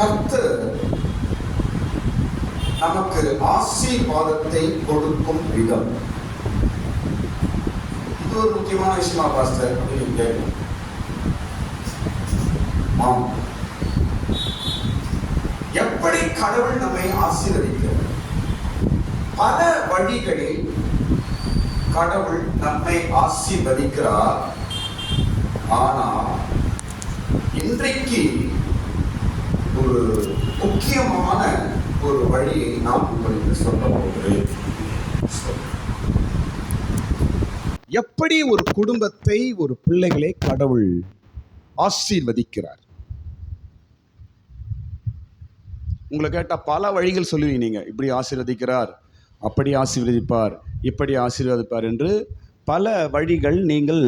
கர்த்தர் நமக்கு ஆசீர்வாதத்தை கொடுக்கும் விதம். இது ஒரு முக்கியமான விஷயமா பாஸ்டர் அப்படின்னு கேட்கும். எப்படி கடவுள் நம்மை ஆசீர்வதிக்கிறார்? பல வழிகளில் கடவுள் நம்மை ஆசீர்வதிக்கிறார். ஆனால் இன்றைக்கு ஒரு முக்கியமான ஒரு வழியை நான் உங்களுக்கு சொல்ல போகிறேன். எப்படி ஒரு குடும்பத்தை, ஒரு பிள்ளைகளை கடவுள் ஆசீர்வதிக்கிறார்? உங்களை கேட்டால் பல வழிகள் சொல்லுவீங்க. நீங்கள் இப்படி ஆசீர்வதிக்கிறார், அப்படி ஆசீர்வதிப்பார், இப்படி ஆசீர்வதிப்பார் என்று பல வழிகள் நீங்கள்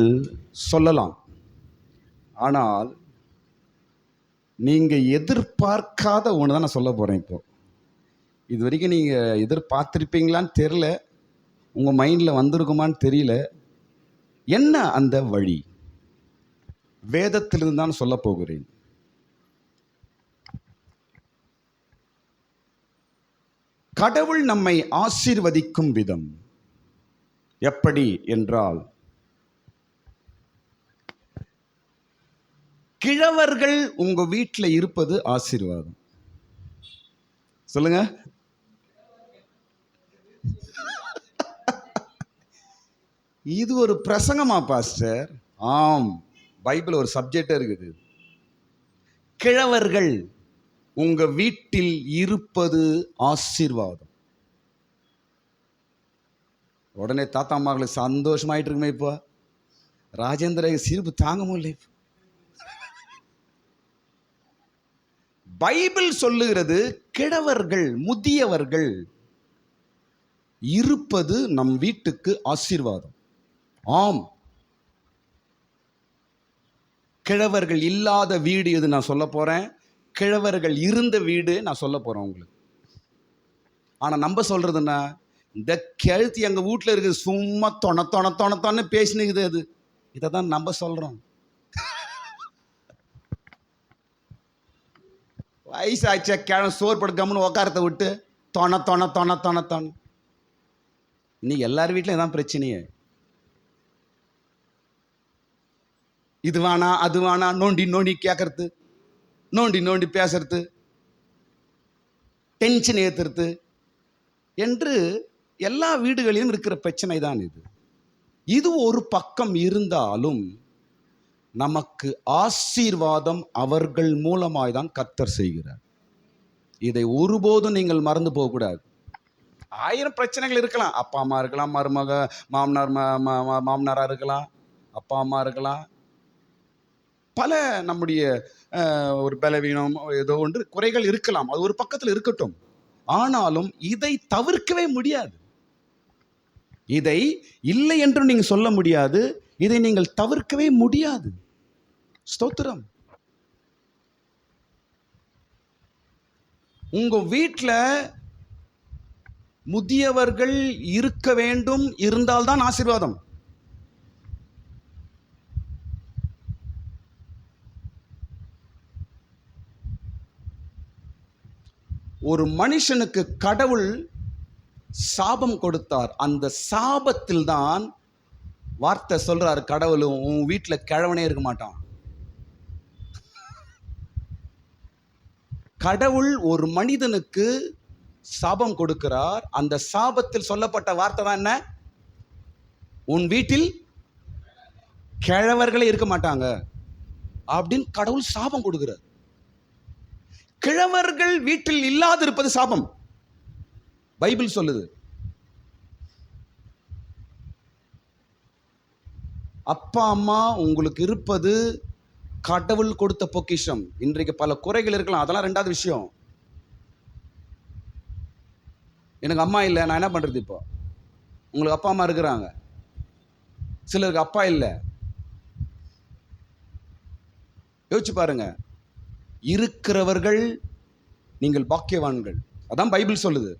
சொல்லலாம். ஆனால் நீங்கள் எதிர்பார்க்காத ஒன்று தான் நான் சொல்ல போகிறேன். இப்போது இது வரைக்கும் நீங்கள் எதிர்பார்த்துருப்பீங்களான்னு தெரில, உங்கள் மைண்டில் வந்திருக்குமான்னு தெரியல. என்ன அந்த வழி? வேதத்திலிருந்து தான் சொல்ல போகிறேன். கடவுள் நம்மை ஆசீர்வதிக்கும் விதம் எப்படி என்றால், கிழவர்கள் உங்க வீட்டில் இருப்பது ஆசீர்வாதம். சொல்லுங்க. இது ஒரு பிரசங்கமா பாஸ்டர்? ஆம், பைபிள் ஒரு சப்ஜெக்டே இருக்குது. கிழவர்கள் உங்க வீட்டில் இருப்பது ஆசீர்வாதம். உடனே தாத்தா அம்மாக்களுக்கு சந்தோஷமாயிட்டு இருக்குமே. இப்போ ராஜேந்திர சிரிப்பு தாங்க முடியல. பைபிள் சொல்லுகிறது கிழவர்கள், முதியவர்கள் இருப்பது நம் வீட்டுக்கு ஆசீர்வாதம். ஆம், கிழவர்கள் இல்லாத வீடு எது நான் சொல்ல போறேன், கிழவர்கள் இருந்த வீடு நான் சொல்ல போறேன் உங்களுக்கு. ஆனா நம்ம சொல்றதுன்னா, இந்த கழுத்து எங்க வீட்டில் இருக்குது, சும்மா தொண பேசினுக்குது. அது இதை தான் நம்ம சொல்றோம். வயசாச்சா கிழமை சோறு படு கம்முன்னு உக்காரத்தை விட்டு தொண. இன்னைக்கு எல்லார் வீட்டிலும் இதான் பிரச்சனையே. இது வேணா அது வேணா, நோண்டி கேட்கறது, நோண்டி பேசுறது, டென்ஷன் ஏற்றுறது என்று எல்லா வீடுகளிலும் இருக்கிற பிரச்சனை தான் இது. இது ஒரு பக்கம் இருந்தாலும் நமக்கு ஆசீர்வாதம் அவர்கள் மூலமாய் தான் கர்த்தர் செய்கிறார். இதை ஒருபோதும் நீங்கள் மறந்து போகக்கூடாது. 1000 பிரச்சனைகள் இருக்கலாம். அப்பா அம்மா இருக்கலாம், மருமக மாமனாரா இருக்கலாம், அப்பா அம்மா இருக்கலாம், பல நம்முடைய ஒரு பலவீனம் ஏதோ ஒன்று குறைகள் இருக்கலாம். அது ஒரு பக்கத்தில் இருக்கட்டும். ஆனாலும் இதை தவிர்க்கவே முடியாது. இதை இல்லை என்று நீங்கள் சொல்ல முடியாது. இதை நீங்கள் தவிர்க்கவே முடியாது. ஸ்தோத்திரம். உங்க வீட்டில் முதியவர்கள் இருக்க வேண்டும், இருந்தால்தான் ஆசீர்வாதம். ஒரு மனுஷனுக்கு கடவுள் சாபம் கொடுத்தார். அந்த சாபத்தில் தான் வார்த்தை சொல்றாரு, கடவுள் உன் வீட்டில் கிழவனே இருக்க மாட்டான். கடவுள் ஒரு மனிதனுக்கு சாபம் கொடுக்கிறார். அந்த சாபத்தில் சொல்லப்பட்ட வார்த்தை தான் என்ன? உன் வீட்டில் கிழவர்களே இருக்க மாட்டாங்க அப்படின்னு கடவுள் சாபம் கொடுக்கிறார். கிழவர்கள் வீட்டில் இல்லாதிருப்பது சாபம், பைபிள் சொல்லுது. அப்பா அம்மா உங்களுக்கு இருப்பது கடவுள் கொடுத்த பொக்கிஷம். இன்றைக்கு பல குறைகள் இருக்கலாம், அதெல்லாம் ரெண்டாவது விஷயம். எனக்கு அம்மா இல்லை, நான் என்ன பண்றது? இப்போ உங்களுக்கு அப்பா அம்மா இருக்கிறாங்க, சிலருக்கு அப்பா இல்லை. யோசிச்சு பாருங்க. இருக்கிறவர்கள் நீங்கள் பாக்கியவான்கள், அதான் பைபிள் சொல்லுது.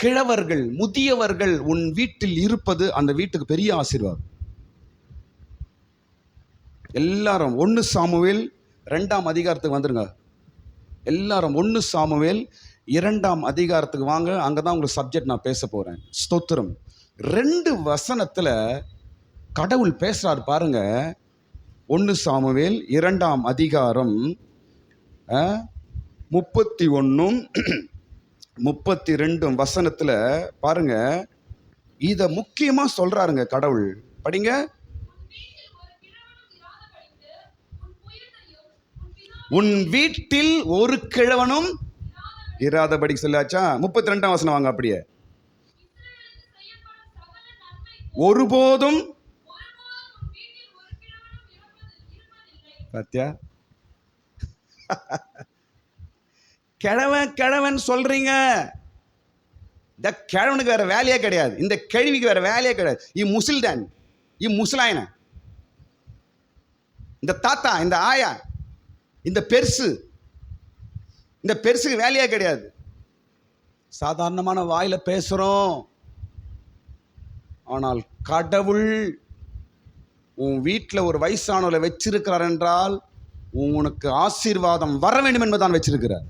கிழவர்கள், முதியவர்கள் உன் வீட்டில் இருப்பது அந்த வீட்டுக்கு பெரிய ஆசீர்வாதம். எல்லாரும் 1 சாமுவேல் 2ஆம் அதிகாரத்துக்கு வந்துருங்க எல்லாரும். 1 சாமுவேல் 2ஆம் அதிகாரத்துக்கு வாங்க. அங்கதான் உங்களுக்கு சப்ஜெக்ட் நான் பேச போறேன். ஸ்தோத்திரம். 2 வசனத்துல கடவுள் பேசுறாரு பாருங்க. 1 சாமுவேல் 2ஆம் அதிகாரம் 31 32 வசனத்துல பாருங்க. இத முக்கியமா சொல்றாருங்க கடவுள். படிங்க. உன் வீட்டில் ஒரு கிழவனும் இராதபடி சொல்லாச்சா. 32ஆம் வசனம் வாங்க. அப்படியே ஒருபோதும் பாத்தியா, கிழவன் கிழவன் சொல்றீங்க. இந்த கிழவனுக்கு வேற வேலையே கிடையாது. இந்த கேள்விக்கு வேற வேலையே கிடையாது. முசில்தான் முசலாயன, இந்த தாத்தா, இந்த ஆயா, இந்த பெருசு, இந்த பெருசுக்கு வேலையே கிடையாது. சாதாரணமான வாயில பேசுறோம். ஆனால் கடவுள் உன் வீட்டில் ஒரு வயசானவரை வச்சிருக்கிறார் என்றால் உனக்கு ஆசீர்வாதம் வர வேண்டும் என்பதான் வச்சிருக்கிறார்.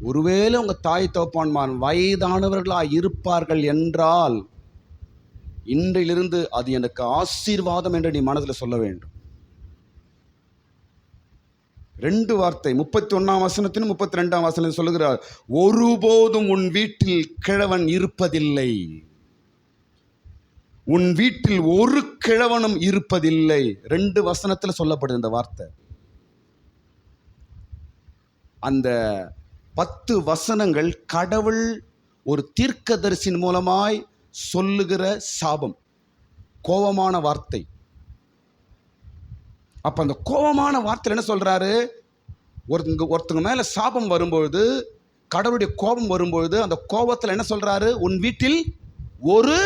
ஒருவேளை உங்க தாய் தோப்பான்மான் வயதானவர்களா இருப்பார்கள் என்றால் இன்றிலிருந்து அது எனக்கு ஆசீர்வாதம் என்று நீ மனதில் சொல்ல வேண்டும். 2 வார்த்தை 31ஆம் வசனத்திலும் 32ஆம் வசனத்தில் சொல்லுகிறார், ஒருபோதும் உன் வீட்டில் கிழவன் இருப்பதில்லை, உன் வீட்டில் ஒரு கிழவனும் இருப்பதில்லை. 2 வசனத்தில் சொல்லப்படுது இந்த வார்த்தை. அந்த 10 வசனங்கள் கடவுள் ஒரு தீர்க்கதரிசியின் மூலமாய் சொல்லுகிற சாபம், கோபமான வார்த்தை. அப்ப அந்த கோபமான வார்த்தையில் என்ன சொல்றாரு? ஒருத்தங்க மேல சாபம் வரும்பொழுது, கடவுளுடைய கோபம் வரும்பொழுது அந்த கோபத்தில் என்ன சொல்றாரு? உன் வீட்டில் ஒரு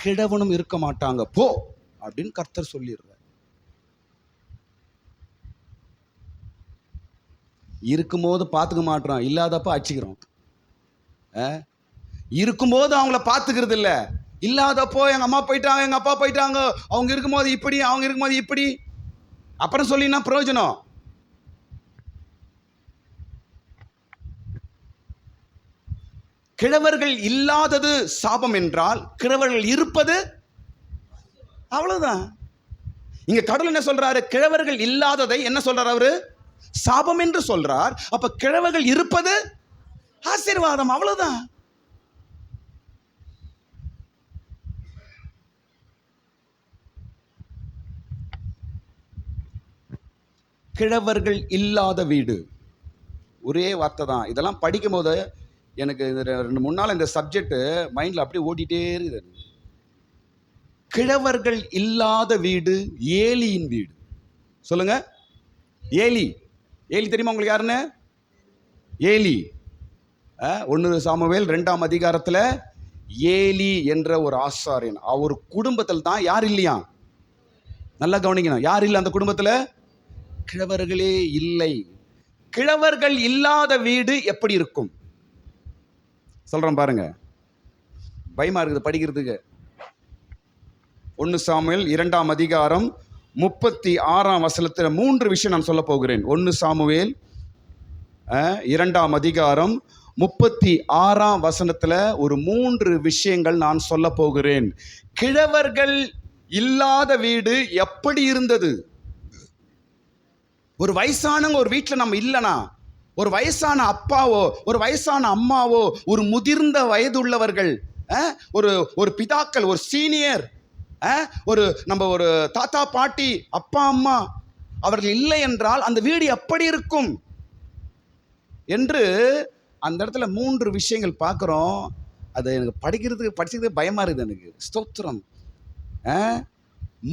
கிழவனும் இருக்க மாட்டாங்க போ அப்படின்னு கர்த்தர் சொல்லிடுறார். இருக்கும்போது பார்த்துக்க மாட்டோம், இல்லாதப்ப அடிச்சுக்கிறோம். இருக்கும்போது அவங்கள பார்த்துக்கிறது இல்லை, இல்லாதப்போ எங்க அம்மா போயிட்டாங்க, எங்க அப்பா போயிட்டாங்க, அவங்க இருக்கும்போது இப்படி, அவங்க இருக்கும்போது இப்படி, அப்புறம் சொல்லினா பிரயோஜனம். கிழவர்கள் இல்லாதது சாபம் என்றால் கிழவர்கள் இருப்பது அவ்வளவுதான். இங்க கடவுள் என்ன சொல்றாரு? கிழவர்கள் இல்லாததை என்ன சொல்றார்? அவரு சாபம் என்று சொல்றார். அப்ப கிழவர்கள் இருப்பது ஆசீர்வாதம், அவ்வளவுதான். கிழவர்கள் இல்லாத வீடு, ஒரே வார்த்தை தான். இதெல்லாம் படிக்கும் போது எனக்கு 2-3 நாள் இந்த சப்ஜெக்ட் மைண்ட்ல அப்படியே ஓடிட்டே இருக்குது. கிழவர்கள் இல்லாத வீடு ஏலியின் வீடு. சொல்லுங்க. ஏலி. ஏலி தெரியுமா உங்களுக்கு யாருன்னு? ஏலி 1 சாமுவேல் 2ஆம் அதிகாரத்தில் ஏலி என்ற ஒரு ஆசாரியன், அவர் குடும்பத்தில் தான் யார் இல்லையா? நல்லா கவனிக்கணும். யார் இல்லை அந்த குடும்பத்தில்? கிழவர்களே இல்லை. கிழவர்கள் இல்லாத வீடு எப்படி இருக்கும் சொல்றேன் பாருங்க. பயமா இருக்குது படிக்கிறதுக்கு. 1 சாமுவேல் 2ஆம் அதிகாரம் 36ஆம் வசனத்தில் 3 விஷயம் நான் சொல்ல போகிறேன். 1 சாமுவேல் 2ஆம் அதிகாரம் 36ஆம் வசனத்தில் ஒரு 3 விஷயங்கள் நான் சொல்ல போகிறேன். கிழவர்கள் இல்லாத வீடு எப்படி இருந்தது? ஒரு வயசானவங்க ஒரு வீட்டில் நம்ம இல்லைனா, ஒரு வயசான அப்பாவோ ஒரு வயசான அம்மாவோ ஒரு முதிர்ந்த வயது உள்ளவர்கள், ஒரு பிதாக்கள், ஒரு சீனியர், நம்ம ஒரு தாத்தா பாட்டி அப்பா அம்மா அவர்கள் இல்லை என்றால் அந்த வீடு எப்படி இருக்கும் என்று அந்த இடத்துல 3 விஷயங்கள் பார்க்குறோம். அது எனக்கு படிச்சதுக்கு பயமா இருக்குது எனக்கு. ஸ்தோத்திரம்.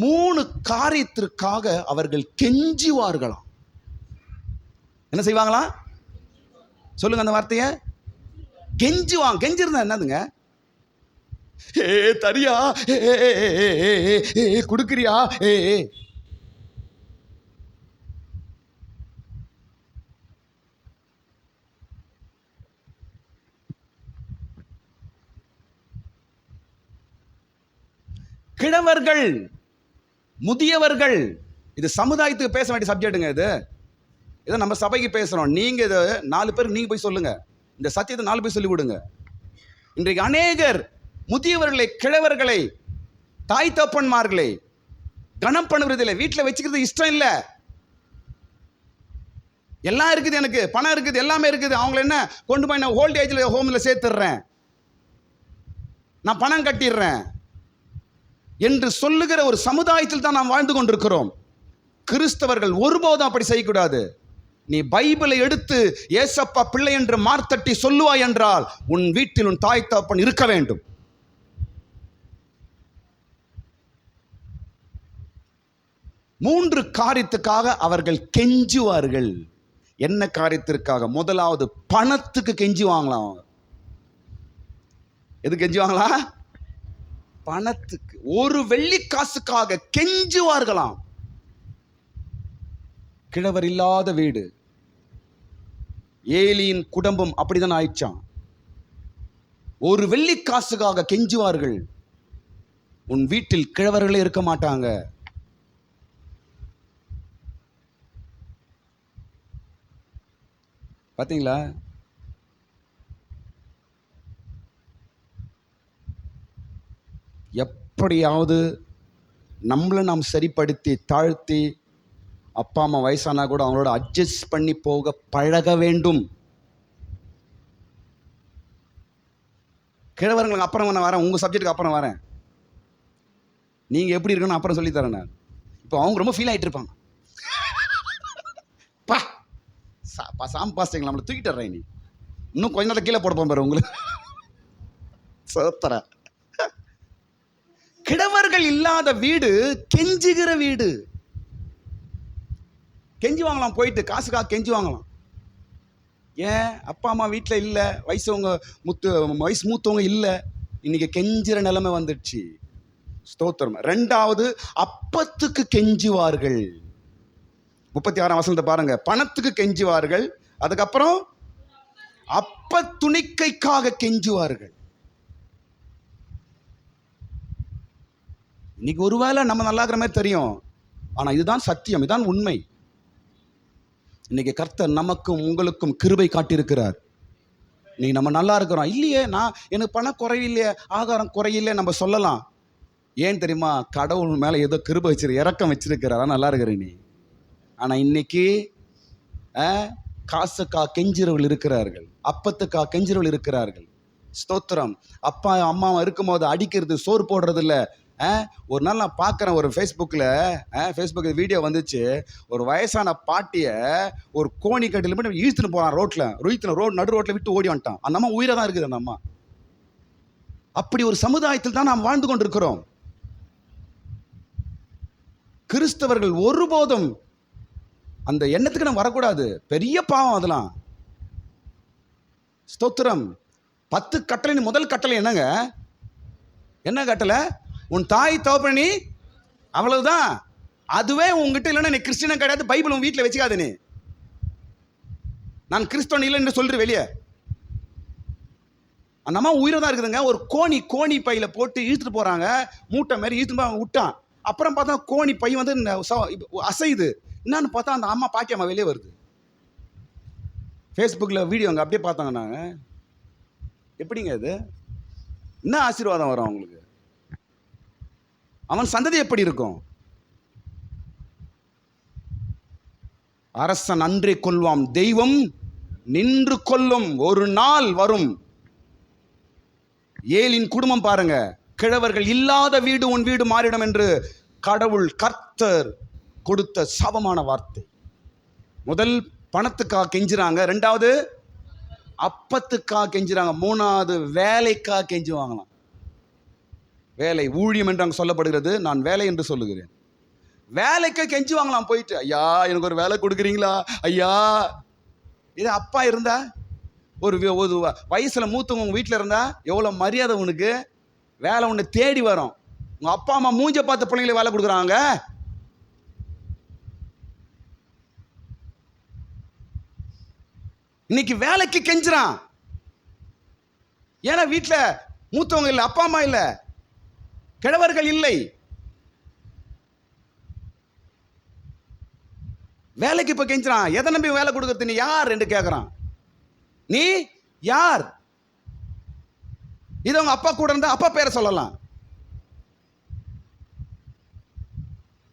3 காரியத்திற்காக அவர்கள் கெஞ்சுவார்களாம். என்ன செய்வாங்களாம்? சொல்லுங்க அந்த வார்த்தைய. கெஞ்சுவாங்க. கெஞ்சிருந்தா என்னதுங்க? தரியா, குடுக்குறியா? கிழவர்கள் முதியவர்கள், இது சமுதாயத்துக்கு பேச வேண்டிய சப்ஜெக்ட்டுங்க. இதை நம்ம சபைக்கு பேசுறோம். நீங்க இதை 4 பேருக்கு நீங்க போய் சொல்லுங்க. இந்த சத்தியத்தை 4 பேர் சொல்லி விடுங்க. இன்றைக்கு அநேகர் முதியவர்களை, கிழவர்களை, தாய் தப்பன்மார்களை கனம் பண்ணுவதில்லை. வீட்டில் வச்சுக்கிறது இஷ்டம் இல்லை. எல்லாம் இருக்குது, எனக்கு பணம் இருக்குது, எல்லாமே இருக்குது, அவங்கள என்ன கொண்டு போய் நான் ஓல்ட் ஏஜ்ல ஹோம்ல சேர்த்துடுறேன், நான் பணம் கட்டிடுறேன் என்று சொல்லுகிற ஒரு சமுதாயத்தில் தான் நாம் வாழ்ந்து கொண்டிருக்கிறோம். கிறிஸ்தவர்கள் ஒருபோதும் அப்படி செய்யக்கூடாது. நீ பைபிளை எடுத்து ஏசப்பா பிள்ளை என்று மார்த்தட்டி சொல்லுவாய் என்றால் உன் வீட்டில் உன் தாய் தகப்பன் இருக்க வேண்டும். மூன்று காரியத்துக்காக அவர்கள் கெஞ்சுவார்கள். என்ன காரியத்திற்காக? முதலாவது, பணத்துக்கு கெஞ்சுவாங்களாம். எது கெஞ்சுவாங்களா? பணத்துக்கு. ஒரு வெள்ளி காசுக்காக கெஞ்சுவார்களாம். கிழவர் இல்லாத வீடு. ஏலியின் குடும்பம் அப்படிதான் ஆயிடுச்சான். ஒரு வெள்ளி காசுக்காக கெஞ்சுவார்கள். உன் வீட்டில் கிழவர்களே இருக்க மாட்டாங்க. பார்த்தீங்களா? எப்படியாவது நம்மளை நாம் சரிப்படுத்தி தாழ்த்தி, அப்பா அம்மா வயசானா கூட அவங்களோட அட்ஜஸ்ட் பண்ணி போக பழக வேண்டும். கிழவர்களுக்கு அப்புறம் நான் வரேன், உங்கள் சப்ஜெக்டுக்கு அப்புறம் வரேன். நீங்கள் எப்படி இருக்கணும் அப்புறம் சொல்லித்தரேன் நான். இப்போ அவங்க ரொம்ப ஃபீல் ஆகிட்டு இருப்பாங்க. சாம் பாஸ்டிங் நம்மளை தூக்கிட்டுறேன், நீ இன்னும் கொஞ்ச நேரம் கீழே போட போற உங்களுக்கு சோத்தர. கிழவர்கள் இல்லாத வீடு கெஞ்சுகிற வீடு. கெஞ்சி வாங்கலாம், போயிட்டு காசுக்காக கெஞ்சி வாங்கலாம். ஏன்? அப்பா அம்மா வீட்டில் இல்லை, வயசு மூத்தவங்க இல்லை, இன்னைக்கு கெஞ்சுற நிலைமை வந்துடுச்சு. ஸ்தோத்திரம். 2வது, அப்பத்துக்கு கெஞ்சுவார்கள். 36ஆம் வசனத்தை பாருங்க. பணத்துக்கு கெஞ்சுவார்கள், அதுக்கப்புறம் அப்ப துணிக்கைக்காக கெஞ்சுவார்கள். இன்னைக்கு ஒருவேளை நம்ம நல்லா இருக்கிற மாதிரி தெரியும், ஆனா இதுதான் சத்தியம், இதுதான் உண்மை. இன்னைக்கு கர்த்தர் நமக்கும் உங்களுக்கும் கிருபை காட்டியிருக்கிறார். இன்னைக்கு நம்ம நல்லா இருக்கிறோம். இல்லையே, எனக்கு பணம் குறையில்லையே, ஆகாரம் குறையில்லையே நம்ம சொல்லலாம். ஏன் தெரியுமா? கடவுள் மேலே ஏதோ கிருபை இறக்கம் வச்சிருக்கிறார், நல்லா இருக்கிற நீ. ஆனால் இன்னைக்கு காசுக்கா கெஞ்சிரவர்கள் இருக்கிறார்கள், அப்பத்துக்கா கெஞ்சிரவர்கள் இருக்கிறார்கள். ஸ்தோத்திரம். அப்பா அம்மா இருக்கும்போது அடிக்கிறது, சோறு போடுறது இல்லை. ஒரு நாள் நான் பார்க்குறேன், ஒரு ஃபேஸ்புக் வீடியோ வந்துச்சு. ஒரு வயசான பாட்டியை ஒரு கோணி கட்டில் போய் இழுத்துன்னு போகிறான், நடு ரோட்டில் விட்டு ஓடி வந்துட்டான். அந்த அம்மா உயிரை தான் இருக்குது. அந்த அம்மா. அப்படி ஒரு சமுதாயத்தில் தான் நாம் வாழ்ந்து கொண்டிருக்கிறோம். கிறிஸ்தவர்கள் ஒருபோதும் அந்த எண்ணத்துக்கு நம்ம வரக்கூடாது. பெரிய பாவம் அதெல்லாம். ஸ்தோத்திரம். 10 கட்டளை, முதல் கட்டளை என்னங்க? என்ன கட்டளை? உன் தாய் தகப்பனை, அவ்வளவுதான். அதுவே உங்ககிட்ட இல்லைன்னா நீ கிறிஸ்டியனும் கிடையாது, பைபிள் உன் வீட்டில் வச்சுக்காது. நீ நான் கிறிஸ்தவன் இல்லைன்னு சொல்லிட்டு வெளியே. அந்த அம்மா உயிரை தான் இருக்குதுங்க. ஒரு கோணி பையில போட்டு இழுத்துட்டு போறாங்க, மூட்டை மாதிரி இழுத்துட்டு போய் விட்டான். அப்புறம் பார்த்தா கோணி பை வந்து அசையுது. என்னன்னு பார்த்தா அந்த அம்மா பாக்கியம்மா வெளியே வருது. ஃபேஸ்புக்கில் வீடியோ அங்கே அப்படியே பார்த்தாங்க. நாங்கள் எப்படிங்க இது? என்ன ஆசீர்வாதம் வரும் அவங்களுக்கு? அவன் சந்ததி எப்படி இருக்கும்? அரசன் அன்றே கொல்வாம், தெய்வம் நின்று கொல்லும். ஒரு நாள் வரும். ஏலின் குடும்பம் பாருங்க. கிழவர்கள் இல்லாத வீடு உன் வீடு மாறிடும் என்று கடவுள் கர்த்தர் கொடுத்த சாபமான வார்த்தை. முதல் பணத்துக்காக கெஞ்சுறாங்க, 2வது அப்பத்துக்காக கெஞ்சுறாங்க, 3வது வேலைக்காக கெஞ்சுவாங்களாம். வேலை, ஊழியம் என்று அங்கே சொல்லப்படுகிறது. நான் வேலை என்று சொல்லுகிறேன். வேலைக்கு கெஞ்சுவாங்களாம் போயிட்டு. ஐயா, எனக்கு ஒரு வேலை கொடுக்குறீங்களா ஐயா? இது அப்பா இருந்தா, ஒரு வயசுல மூத்தவங்க உங்க வீட்டில் இருந்தா எவ்வளோ மரியாதை உனக்கு. வேலை உன்னை தேடி வரும். உங்க அப்பா அம்மா மூஞ்ச பார்த்த பிள்ளைங்களை வேலை கொடுக்குறாங்க. இன்னைக்கு வேலைக்கு கெஞ்சுறான். ஏன்னா வீட்டில் மூத்தவங்க இல்லை, அப்பா அம்மா இல்லை, கிழவர்கள் இல்லை. வேலைக்கு இப்ப கெஞ்சுறான். எதை நம்பி வேலை கொடுக்கறது? நீ யார் என்று கேட்கறான். நீ யார்? இது உங்க அப்பா கூட இருந்தா அப்பா பேரை சொல்லலாம்.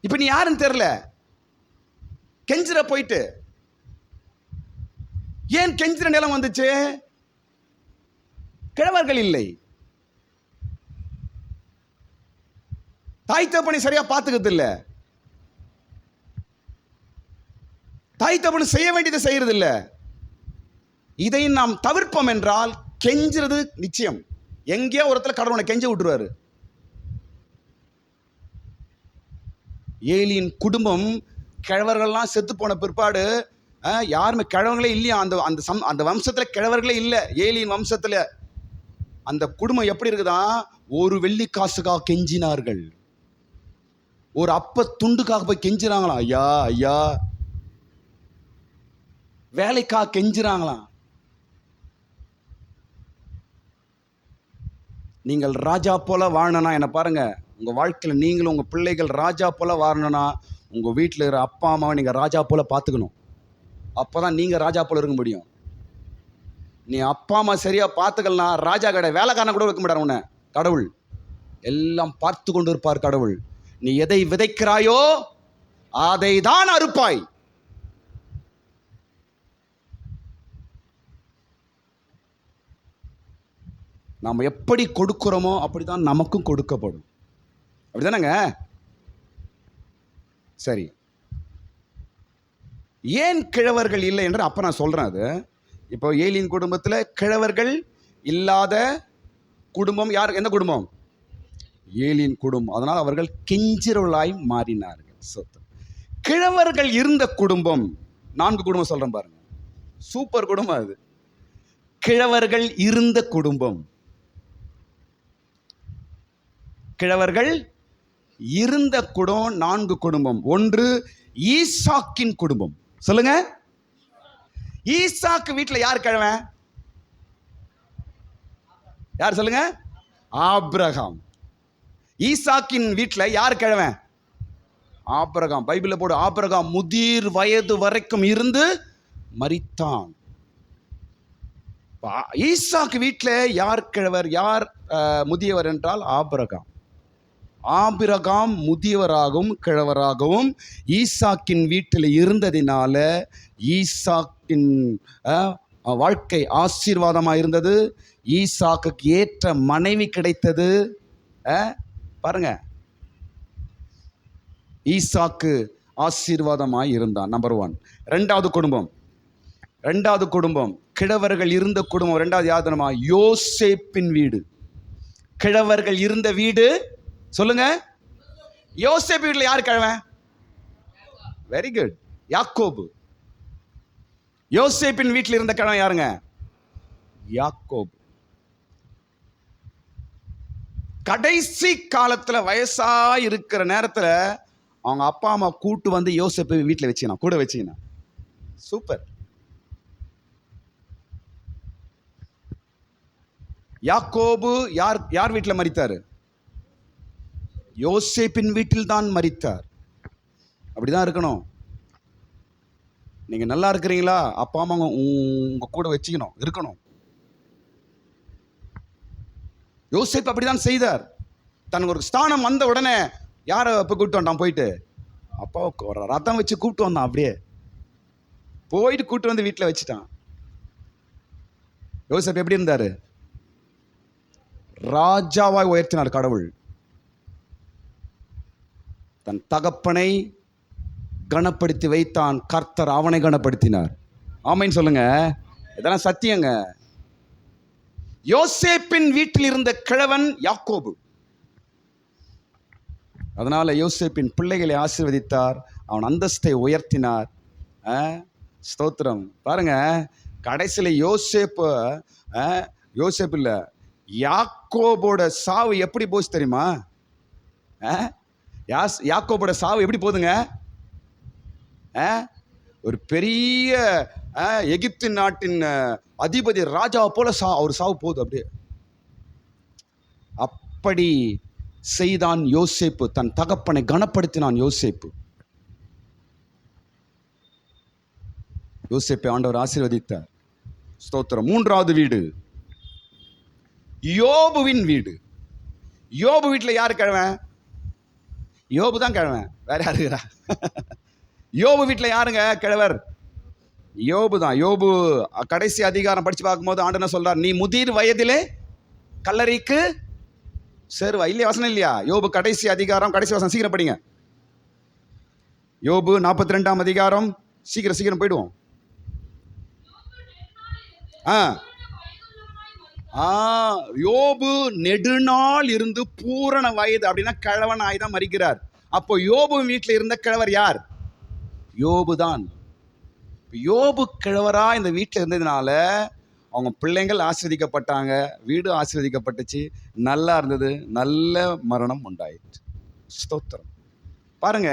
இப்ப நீ யாருன்னு தெரியல, கெஞ்சுற போயிட்டு. ஏன் கெஞ்சுற நிலம் வந்துச்சு? கிழவர்கள் இல்லை, தாய் தகப்பனை சரியா பார்த்துக்கிறது இல்ல, தாய் தகப்பன் செய்ய வேண்டியதை செய்யறது இல்ல. இதை நாம் தவிர்ப்போம் என்றால் கெஞ்சுறது நிச்சயம். எங்கேயோ ஒரு இடத்துல கடவுளை கெஞ்ச விட்டுருவாரு. ஏலியின் குடும்பம் கிழவர்கள்லாம் செத்து போன பிற்பாடு யாருமே கிழவர்களே இல்லையா அந்த வம்சத்துல கிழவர்களே இல்லை. ஏலியின் வம்சத்துல அந்த குடும்பம் எப்படி இருக்குதா? ஒரு வெள்ளி காசுக்காக கெஞ்சினார்கள், ஒரு அப்ப துண்டுக்காக போய் கெஞ்சினாங்களாம். ஐயா ஐயா, வேலைக்காக கெஞ்சிறாங்களாம். நீங்கள் ராஜா போல வாழணும்னா என்ன பாருங்க, உங்க வாழ்க்கையில நீங்களும் உங்க பிள்ளைகள் ராஜா போல வாழணும்னா உங்க வீட்டில் இருக்கிற அப்பா அம்மாவை நீங்க ராஜா போல பார்த்துக்கணும். அப்பதான் நீங்க ராஜா போல இருக்க முடியும். நீ அப்பா அம்மா சரியா பார்த்துக்கலாம், ராஜா கடை வேலைக்காரன கூட இருக்க மாட்டார். உன்னை கடவுள் எல்லாம் பார்த்து கொண்டு இருப்பார். கடவுள் நீ எதை விதைக்கிறாயோ அதை தான் அறுப்பாய். நாம் எப்படி கொடுக்கிறோமோ அப்படிதான் நமக்கும் கொடுக்கப்படும். அப்படிதானங்க? சரி, ஏன் கிழவர்கள் இல்லை என்று அப்ப நான் சொல்றேன். அது இப்போ ஏலியின் குடும்பத்தில் கிழவர்கள் இல்லாத குடும்பம் யார்? எந்த குடும்பம்? ஏலியின் குடும்பம். அதனால் அவர்கள் கெஞ்சிரவளாய் மாறினார்கள். கிழவர்கள் இருந்த குடும்பம் 4 குடும்பம் சொல்றேன் பாருங்க, சூப்பர் குடும்பம் அது. கிழவர்கள் இருந்த குடும்பம், கிழவர்கள் இருந்த குடும்பம் 4 குடும்பம். ஒன்று ஈசாக்கின் குடும்பம். சொல்லுங்க, ஈசாக்கு வீட்டுல யார் கிழவன்? யார் சொல்லுங்க? ஆபிரகாம். ஈசாக்கின் வீட்டுல யார் கிழவன்? ஆபிரகாம். பைபிள்ல போடு, ஆபிரகாம் முதிர் வயது வரைக்கும் இருந்து மரித்தான். ஈசாக்கு வீட்டுல யார் கிழவர், யார் முதியவர் என்றால் ஆபிரகாம். ஆபிரகாம் முதியவராகவும் கிழவராகவும் ஈசாக்கின் வீட்டில் இருந்ததினால ஈசாக்கின் வாழ்க்கை ஆசீர்வாதமாக இருந்தது. ஈசாக்குக்கு ஏற்ற மனைவி கிடைத்தது. பாருங்க, ஈசாக்கு ஆசீர்வாதமாய் இருந்தான். நம்பர் 1. ரெண்டாவது குடும்பம் கிழவர்கள் இருந்த குடும்பம். ரெண்டாவது யாதனமா யோசேப்பின் வீடு. கிழவர்கள் இருந்த வீடு. சொல்லுங்க, யோசேப்பு வீட்டில் யார் கிழவன்? வெரி குட், யாக்கோபு. யோசேப்பின் வீட்டில் இருந்த கிழவன் யாருங்க? யாக்கோபு. கடைசி காலத்துல வயசா இருக்கிற நேரத்துல அவங்க அப்பா அம்மா கூட்டு வந்து யோசேப்பு வீட்டில் வச்சுக்கணும், கூட வச்சுக்கணும். சூப்பர். யாக்கோபு யார் வீட்டில் மரித்தாரு? யோசேப்பின் வீட்டில் தான் மரித்தார். அப்படிதான் இருக்கணும். நீங்க நல்லா இருக்கிறீங்களா, அப்பா அம்மா உங்க கூட வச்சுக்கணும், இருக்கணும். யோசேப்பு அப்படிதான் செய்தார். தனக்கு ஒரு ஸ்தானம் வந்த உடனே யாரை இப்போ கூப்பிட்டு வந்தான்? போயிட்டு அப்பாவுக்கு ஒரு ரதம் வச்சு கூப்பிட்டு வந்தான். அப்படியே போயிட்டு கூப்பிட்டு வந்து வீட்டில் வச்சுட்டான். யோசேப்பு எப்படி இருந்தாரு? ராஜாவாய் உயர்த்தினார் கடவுள். தன் தகப்பனை கனப்படுத்தி வைத்தான், கர்த்தர் அவனை கனப்படுத்தினார். ஆமைன்னு சொல்லுங்க, இதெல்லாம் சத்தியங்க. யோசேப்பின் வீட்டில் இருந்த கிழவன் யாக்கோபு. அதனால யோசேப்பின் பிள்ளைகளை ஆசீர்வதித்தார், அவன் அந்தஸ்தை உயர்த்தினார். ஸ்தோத்திரம். பாருங்க, கடைசியில் யோசேப்பு இல்ல, யாக்கோபோட சாவு எப்படி போச்சு தெரியுமா? யாக்கோபோட சாவு எப்படி போகுதுங்க? ஒரு பெரிய எகிப்து நாட்டின் அதிபதி ராஜா போல அவர் சாவு போகுது. அப்படியே அப்படி செய்தான் யோசேப்பு. தன் தகப்பனை கனப்படுத்தினான் யோசேப்பு. யோசேப்பை ஆண்டவர் ஆசீர்வதித்தார். ஸ்தோத்திரம். மூன்றாவது வீடு யோபுவின் வீடு. யோபு வீட்டில் யார் கிழவன்? யோபு தான் கிழவன், வேற யாரு இருக்கிறா? யோபு வீட்டில் யாருங்க கிழவர்? யோபு தான். யோபு கடைசி அதிகாரம் படிச்சு பார்க்கும்போது ஆண்டவர் என்ன சொல்றார்? நீ முதிர் வயதிலே கல்லறைக்கு சேருவா. இல்லையா? வசனம் இல்லையா? யோபு கடைசி அதிகாரம் கடைசி வசனம், சீக்கிரம் படிங்க. யோபு 42ஆம் அதிகாரம், சீக்கிரம் போயிடுவோம். யோபு நெடுநாள் இருந்து பூரண வயது, அப்படின்னா கிழவன் ஆய்தான் மறிக்கிறார். அப்போ யோபு வீட்டில் இருந்த கிழவர் யார்? யோபு தான். யோபு கிழவரா இந்த வீட்டில் இருந்ததுனால அவங்க பிள்ளைங்கள் ஆசீர்வதிக்கப்பட்டாங்க, வீடு ஆசீர்வதிக்கப்பட்டுச்சு, நல்லா இருந்தது, நல்ல மரணம் உண்டாயிடுச்சு. ஸ்தோத்திரம். பாருங்க,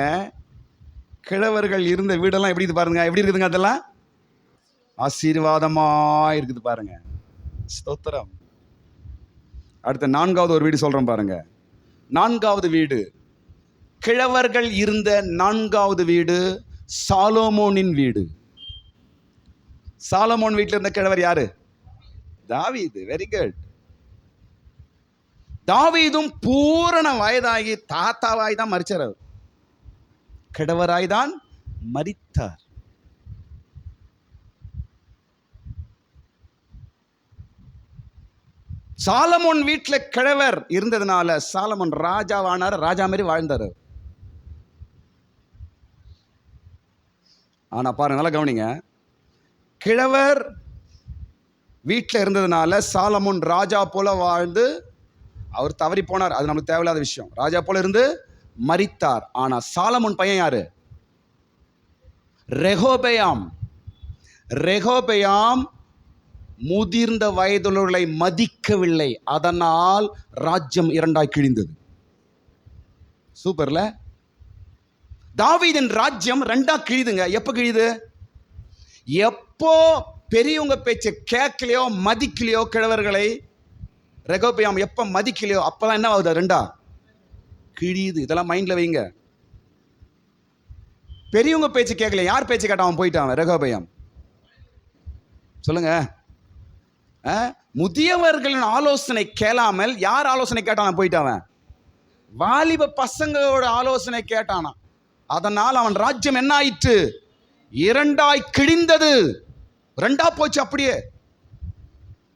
கிழவர்கள் இருந்த வீடெல்லாம் எப்படி இருக்குது பாருங்க, எப்படி இருக்குதுங்க? அதெல்லாம் ஆசீர்வாதமா இருக்குது பாருங்க. ஸ்தோத்திரம். அடுத்த 4வது ஒரு வீடு சொல்றோம் பாருங்க. 4வது வீடு, கிழவர்கள் இருந்த 4வது வீடு சாலோமோனின் வீடு. சாலமோன் வீட்டில் இருந்த கிழவர் யாரு? தாவீது. Very good. தாவீதும் பூரண வயதாகி தாத்தாவாய் தான் மரிச்சார். அவர் கிழவராய் தான் மரித்தார். சாலமோன் வீட்டில் கிழவர் இருந்ததுனால சாலமோன் ராஜாவானார், ராஜா மாதிரி வாழ்ந்தார். ஆனா பாருங்க, நல்லா கவனிங்க, கிழவர் வீட்டில் இருந்ததுனால சாலமோன் ராஜா போல வாழ்ந்து அவர் தவறி போனார். அது நமக்கு தேவையில்லாத விஷயம். ராஜா போல இருந்து மரித்தார். ஆனா சாலமோன் பையன் யாரு? ரெகோபெயாம். ரெகோபெயாம் முதிர்ந்த வயதுள்ளவர்களை மதிக்கவில்லை, அதனால் ராஜ்யம் இரண்டாய் கிழிந்தது. சூப்பர்ல. தாவீதின் ராஜ்யம் ரெண்டா கிழிதுங்க. எப்ப கிழிது? எப்போ பெரியவங்க பேச்சை கேட்கலையோ, மதிக்கலையோ, கிழவர்களை ரெகோபெயாம் எப்ப மதிக்கலையோ அப்பதான் என்ன ஆகுது? ரெண்டா கிழியுது. இதெல்லாம் மைண்ட்ல வைங்க. பெரியவங்க பேச்சு கேட்கல, யார் பேச்சு கேட்டான்? போயிட்டான் ரெகோபெயாம். சொல்லுங்க. முதியவர்களின் ஆலோசனை கேளாமல் யார் ஆலோசனை கேட்டான? போயிட்டான். வாலிப பசங்களோட ஆலோசனை கேட்டானா. அதனால் அவன் ராஜ்யம் என்ன ஆயிற்று? இரண்டாய் கிழிந்தது. ரெண்டா போச்சு. அப்படியே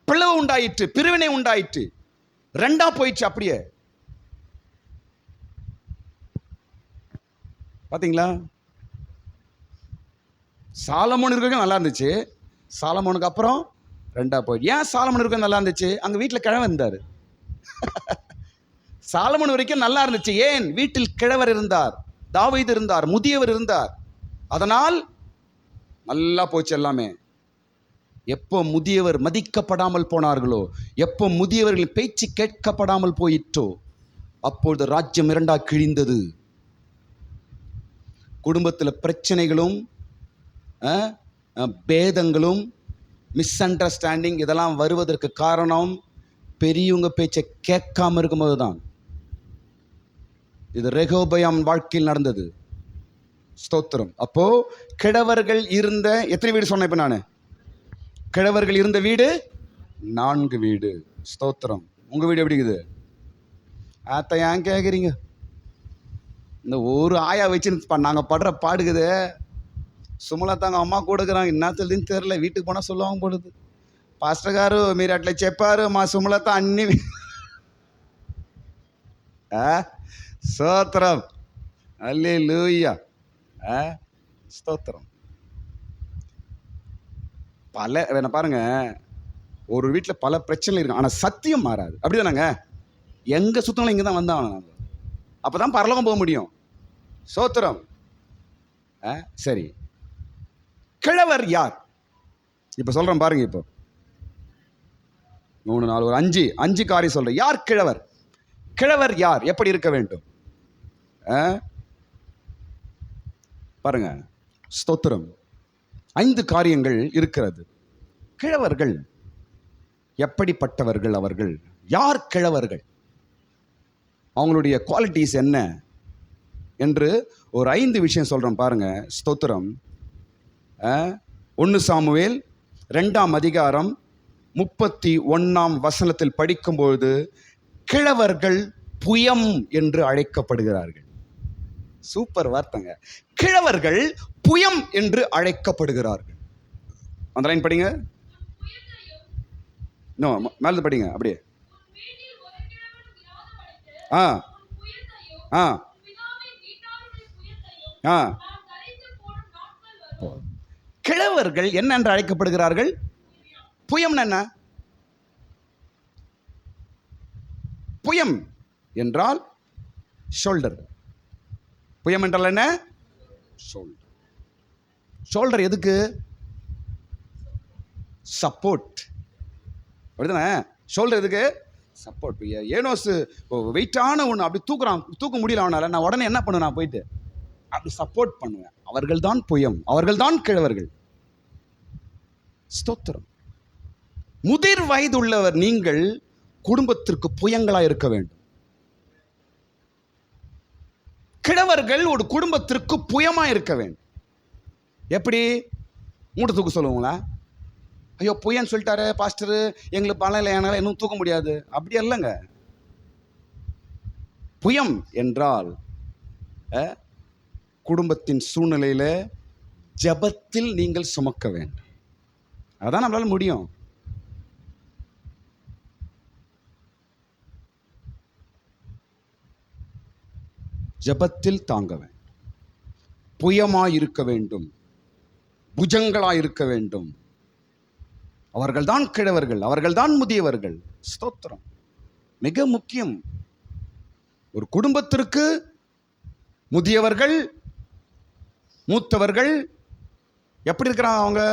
பிளவு உண்டாயிற்று, பிரிவினை உண்டாயிற்று, ரெண்டா போயிடுச்சு. அப்படியே பாத்தீங்களா? சாலமோன் இருக்க நல்லா இருந்துச்சு, சாலமோனுக்கு அப்புறம் ரெண்டா போயிடுச்சு. ஏன் சாலமோன் இருக்க நல்லா இருந்துச்சு? அங்க வீட்டில் கிழவன் இருந்தார். சாலமோன் வரைக்கும் நல்லா இருந்துச்சு. ஏன்? வீட்டில் கிழவர் இருந்தார், தாவீது இருந்தார், முதியவர் இருந்தார். அதனால் நல்லா போச்சு எல்லாமே. எப்போ முதியவர் மதிக்கப்படாமல் போனார்களோ, எப்போ முதியவர்கள் பேச்சு கேட்கப்படாமல் போயிற்றோ, அப்பொழுது ராஜ்யம் இரண்டா கிழிந்தது. குடும்பத்தில் பிரச்சனைகளும் பேதங்களும் மிஸ் அண்டர்ஸ்டாண்டிங் இதெல்லாம் வருவதற்கு காரணம் பெரியவங்க பேச்சை கேட்காம இருக்கும்போது தான். இது ரெகோபெயாம் வாழ்க்கையில் நடந்தது. ஸ்தோத்திரம். அப்போ கிழவர்கள் இருந்த எத்தனை வீடு சொன்னேன் இப்ப நானு? கிழவர்கள் இருந்த வீடு 4 வீடு. ஸ்தோத்திரம். உங்க வீடு எப்படி இருக்குது? அத்த ஏன் கேட்குறீங்க? இந்த ஒரு ஆயா வச்சு நாங்கள் படுற பாடுக்குது. సుమలా తాங்க అమ్మ కూడకురాంగ ఇన్నాతులదిని తెరలే వీటికి పోనా సొల్లాంగ పోడుదు. పాస్టర్ గారు మీరు అట్లా చెప్పారు, మా సుమలత అన్ని స్తోత్రం. హల్లెలూయా. ஸ்தோத்திரம். பல பாருங்க, ஒரு வீட்டில் பல பிரச்சனை இருக்கு, ஆனால் சத்தியம் மாறாது. அப்படிதானாங்க? எங்க சுத்தங்களும் இங்கே தான் வந்தாங்க. அப்பதான் பரலோகம் போக முடியும். ஸ்தோத்திரம். சரி, கிழவர் யார்? இப்ப சொல்றேன் பாருங்க. இப்போ 3 4 ஒரு 5 காரியம் சொல்றேன். யார் கிழவர்? கிழவர் யார்? எப்படி இருக்க வேண்டும்? பாருங்க. ஸ்தோத்திரம். 5 காரியங்கள் இருக்கிறது. கிழவர்கள் எப்படிப்பட்டவர்கள்? அவர்கள் யார்? கிழவர்கள் அவங்களுடைய குவாலிட்டிஸ் என்ன என்று ஒரு 5 விஷயம் சொல்றோம் பாருங்க. ஸ்தோத்திரம். 1 சாமுவேல் 2ஆம் அதிகாரம் 31ஆம் வசனத்தில் படிக்கும்போது கிழவர்கள் புயம் என்று அழைக்கப்படுகிறார்கள். சூப்பர் வார்த்தைங்க. கிழவர்கள் புயம் என்று அழைக்கப்படுகிறார்கள். அந்த லைன் படிங்க. மேல படிங்க அப்படியே. கிழவர்கள் என்ன என்று அழைக்கப்படுகிறார்கள்? புயம் என்ன? புயம் என்றால் ஷோல்டர். புயம் என்றால் என்ன? ஷோல்டர். ஷோல்டர் எதுக்கு? சப்போர்ட். அப்படிதானே? ஷோல்டர் எதுக்கு? சப்போர்ட். ஏனோஸ் வெயிட்டான ஒன்று அப்படி தூக்க முடியல அவனால, நான் உடனே என்ன பண்ணுவேன்? நான் போயிட்டு அப்படி சப்போர்ட் பண்ணுவேன். அவர்கள் தான் புயம், அவர்கள் தான் கிழவர்கள். ஸ்தோத்திரம். முதிர் வயது உள்ளவர் நீங்கள் குடும்பத்திற்கு புயங்களாக இருக்க வேண்டும். கிழவர்கள் ஒரு குடும்பத்திற்கு புயமா இருக்க வேண்டும். எப்படி? மூட்டை தூக்க சொல்லுவாங்களா? ஐயோ புயன்னு சொல்லிட்டாரு பாஸ்டர், எங்களுக்கு பணம் இல்லை, என்னால் இன்னும் தூக்க முடியாது. அப்படி இல்லைங்க. புயம் என்றால் குடும்பத்தின் சூழ்நிலையில் ஜெபத்தில் நீங்கள் சுமக்க வேண்டும். அதான் நம்மளால முடியும். ஜெபத்தில் தாங்க வேண்டும், புயமாய் இருக்க வேண்டும், புஜங்களாய் இருக்க வேண்டும். அவர்கள்தான் கிழவர்கள், அவர்கள்தான் முதியவர்கள். ஸ்தோத்திரம். மிக முக்கியம். ஒரு குடும்பத்திற்கு முதியவர்கள், மூத்தவர்கள் எப்படி இருக்கிறாங்க? அவங்க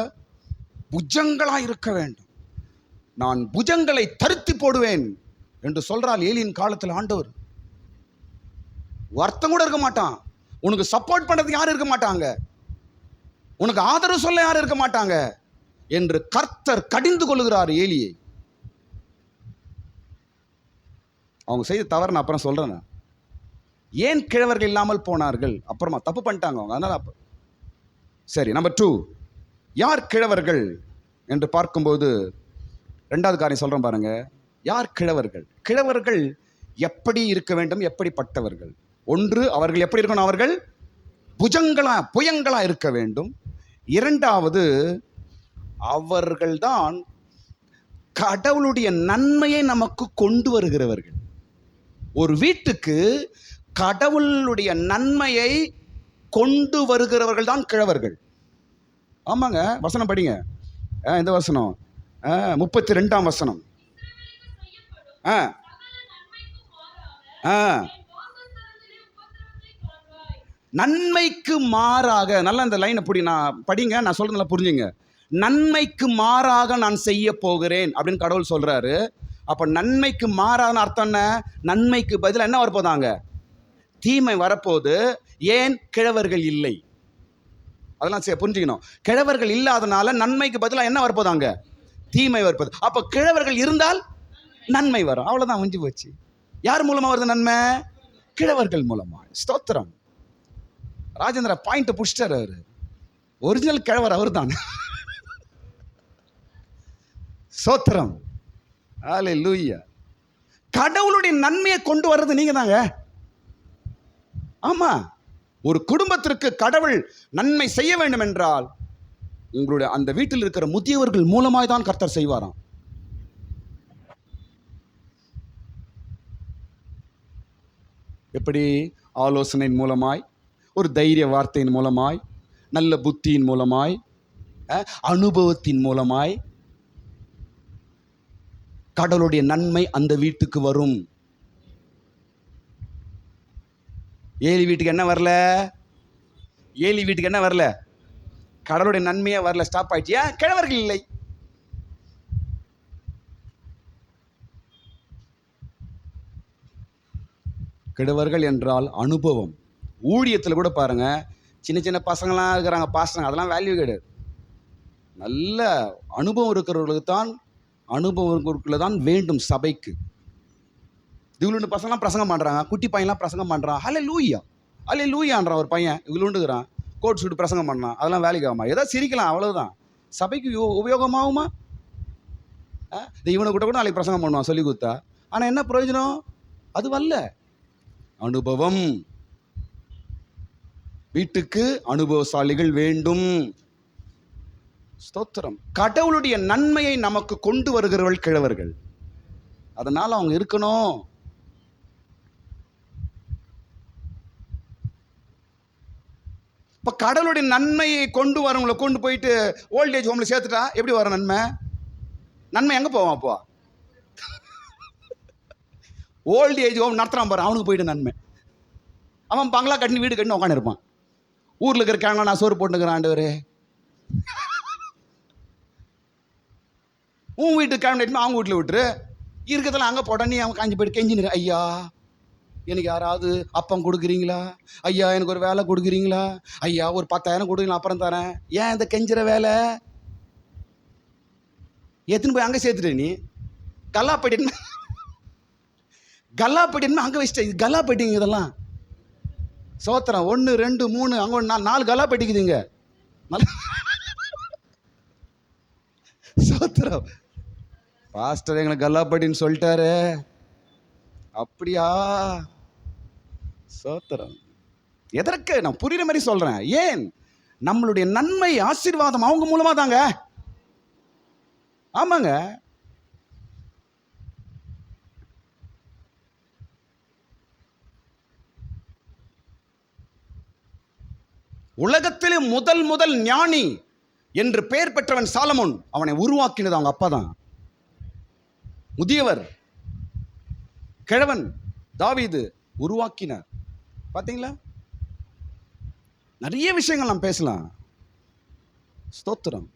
புஜங்களாய் இருக்க வேண்டும். நான் புஜங்களை தருத்தி போடுவேன் என்று சொல்றால் ஏலியின் காலத்தில் ஆண்டவர். வருத்தம் கூட இருக்க மாட்டான். உனக்கு சப்போர்ட் பண்றதுக்கு யாரும் இருக்க மாட்டாங்க, உனக்கு ஆதரவு சொல்ல யாரும் இருக்க மாட்டாங்க என்று கர்த்தர் கடிந்து கொள்ளுகிறார் ஏலியை. அவங்க செய்த தவறு நான் அப்புறம் சொல்றேன். ஏன் கிழவர்கள் இல்லாமல் போனார்கள்? அப்புறமா தப்பு பண்ணிட்டாங்க அவங்க, அதனால சரி. நம்பர் 2, யார் கிழவர்கள் என்று பார்க்கும்போது 2வது காரியம் சொல்றேன் பாருங்க. யார் கிழவர்கள்? கிழவர்கள் எப்படி இருக்க வேண்டும்? எப்படிப்பட்டவர்கள்? 1, அவர்கள் எப்படி இருக்கணும்? அவர்கள் புயங்களா இருக்க வேண்டும். 2வது, அவர்கள்தான் கடவுளுடைய நன்மையை நமக்கு கொண்டு வருகிறவர்கள். ஒரு வீட்டுக்கு கடவுளுடைய நன்மையை கொண்டு வருகிறவர்கள் தான் கிழவர்கள். ஆமாங்க. வசனம் படிங்க. இந்த வசனம் 32ஆம் வசனம். நன்மைக்கு மாறாக, நல்லா இந்த லைனை படிங்க, நான் சொல்றது நல்லா புரிஞ்சுங்க. நன்மைக்கு மாறாக நான் செய்ய போகிறேன் அப்படின்னு கடவுள் சொல்றாரு. அப்ப நன்மைக்கு மாறான அர்த்தம் என்ன? நன்மைக்கு பதிலாக என்ன வரப்போதாங்க? தீமை வரப்போது. ஏன்? கிழவர்கள் இல்லை. அதெல்லாம் புரிஞ்சுக்கணும். கிழவர்கள் இல்லாதனால நன்மைக்கு பதிலாக என்ன வரப்போதாங்க? தீமை வரப்போது. அப்ப கிழவர்கள் இருந்தால் நன்மை வரும். அவ்வளவுதான், முடிஞ்சு போச்சு. யார் மூலமா வருது நன்மை? கிழவர்கள் மூலமா. ஸ்தோத்திரம். ராஜேந்திர பாயிண்ட் புடிச்சிட்டாரு. அவரு ஒரிஜினல் கிழவர் அவர் தான். ஸ்தோத்திரம். அல்லேலூயா. கடவுளுடைய நன்மையை கொண்டு வர்றது நீங்க தாங்க. ஆமா. ஒரு குடும்பத்திற்கு கடவுள் நன்மை செய்ய வேண்டும் என்றால் உங்களுடைய அந்த வீட்டில் இருக்கிற முதியவர்கள் மூலமாய் தான் கர்த்தர் செய்வாராம். எப்படி? ஆலோசனையின் மூலமாய், ஒரு தைரிய வார்த்தையின் மூலமாய், நல்ல புத்தியின் மூலமாய், அனுபவத்தின் மூலமாய் கடவுளுடைய நன்மை அந்த வீட்டுக்கு வரும். ஏலி வீட்டுக்கு என்ன வரல? ஏலி வீட்டுக்கு என்ன வரல? கடவுளுடைய நன்மையே வரல. ஸ்டாப் ஆயிடுச்சு. ஏன்? கிழவர்கள் இல்லை. கிழவர்கள் என்றால் அனுபவம். ஊழியத்தில் கூட பாருங்க, சின்ன சின்ன பசங்களாம் இருக்கிறாங்க பாஸ்டர், அதெல்லாம் வேல்யூ கிடையாது. நல்ல அனுபவம் இருக்கிறவர்களுக்கு தான், அனுபவங்களுக்குள்ள தான் வேண்டும் சபைக்கு. இவ்வளோண்டு பசங்களாம் பிரசங்கம் பண்ணுறாங்க, குட்டி பையன்லாம் பிரசங்கம் பண்ணுறான். அல்லேலூயா அல்லேலூயான்றான் ஒரு பையன். இவ்வளோண்டுக்குறான், கோட் சூட்டு பிரசங்கம் பண்ணான். அதெல்லாம் வேலைக்கு ஆகாமா? ஏதோ சிரிக்கலாம், அவ்வளவுதான். சபைக்கு உபயோகமாகுமா? இவனை கூட நாளைக்கு பிரசங்கம் பண்ணுவான் சொல்லி கொடுத்தா. ஆனால் என்ன பிரயோஜனம்? அது வரல. அனுபவம். வீட்டுக்கு அனுபவசாலிகள் வேண்டும். ஸ்தோத்திரம். கடவுளுடைய நன்மையை நமக்கு கொண்டு வருகிறவர்கள் கிழவர்கள். அதனால அவங்க இருக்கணும். இப்ப கடவுளுடைய நன்மையை கொண்டு வரவங்களை கொண்டு போயிட்டு ஓல்டேஜ் ஹோம்ல சேர்த்துட்டா எப்படி வர நன்மை? நன்மை எங்க போவான்? அப்போ ஓல்ட் ஏஜ் ஹோம் நடத்துறான் பாரு, அவனுக்கு போயிட்டு நன்மை. அவன் பங்களா கட்டி வீடு கட்டி உட்காந்து இருப்பான். ஊர்ல இருக்கிறாங்க, நான் சோறு போட்டுக்கிறேன் ஆண்டவரே. உன் வீட்டுக்கு கிளம்பி அவங்க வீட்டில் விட்டுரு, இருக்கிறதெல்லாம் அங்கே போட. நீ அவன் காஞ்சி போயிட்டு கெஞ்சின்னு, ஐயா எனக்கு யாராவது அப்பம் கொடுக்குறீங்களா, ஐயா எனக்கு ஒரு வேலை கொடுக்குறீங்களா, ஐயா ஒரு 10,000 கொடுக்குறீங்களா, அப்புறம் தரேன். ஏன் இந்த கெஞ்சிற வேலை? எத்தனை போய் அங்கே சேர்த்துட்டு நீ கல்லாப்பேட்டின்னு அங்கே வச்சுட்ட. இது கல்லாப்பேட்டிங்க இதெல்லாம். சோத்திரம். 1 2 3 அங்கே 4 கல்லாப்பேட்டிக்குதுங்க. சோத்திரம். பாஸ்டர் எங்களை கல்லாப்பேட்டின்னு சொல்லிட்டாரு. அப்படியா? சோத்திரம். எதற்கு நான் புரியுற மாதிரி சொல்றேன். ஏன்? நம்மளுடைய நன்மை ஆசீர்வாதம் அவங்க மூலமா தாங்க. ஆமாங்க. உலகத்திலே முதல் ஞானி என்று பெயர் பெற்றவன் சாலமோன். அவனை உருவாக்கினது அவங்க அப்பா தான். முதியவர் கிழவன் தாவீது உருவாக்கினார். பாத்தீங்களா? நிறைய விஷயங்கள் நாம் பேசலாம். ஸ்தோத்திரம்.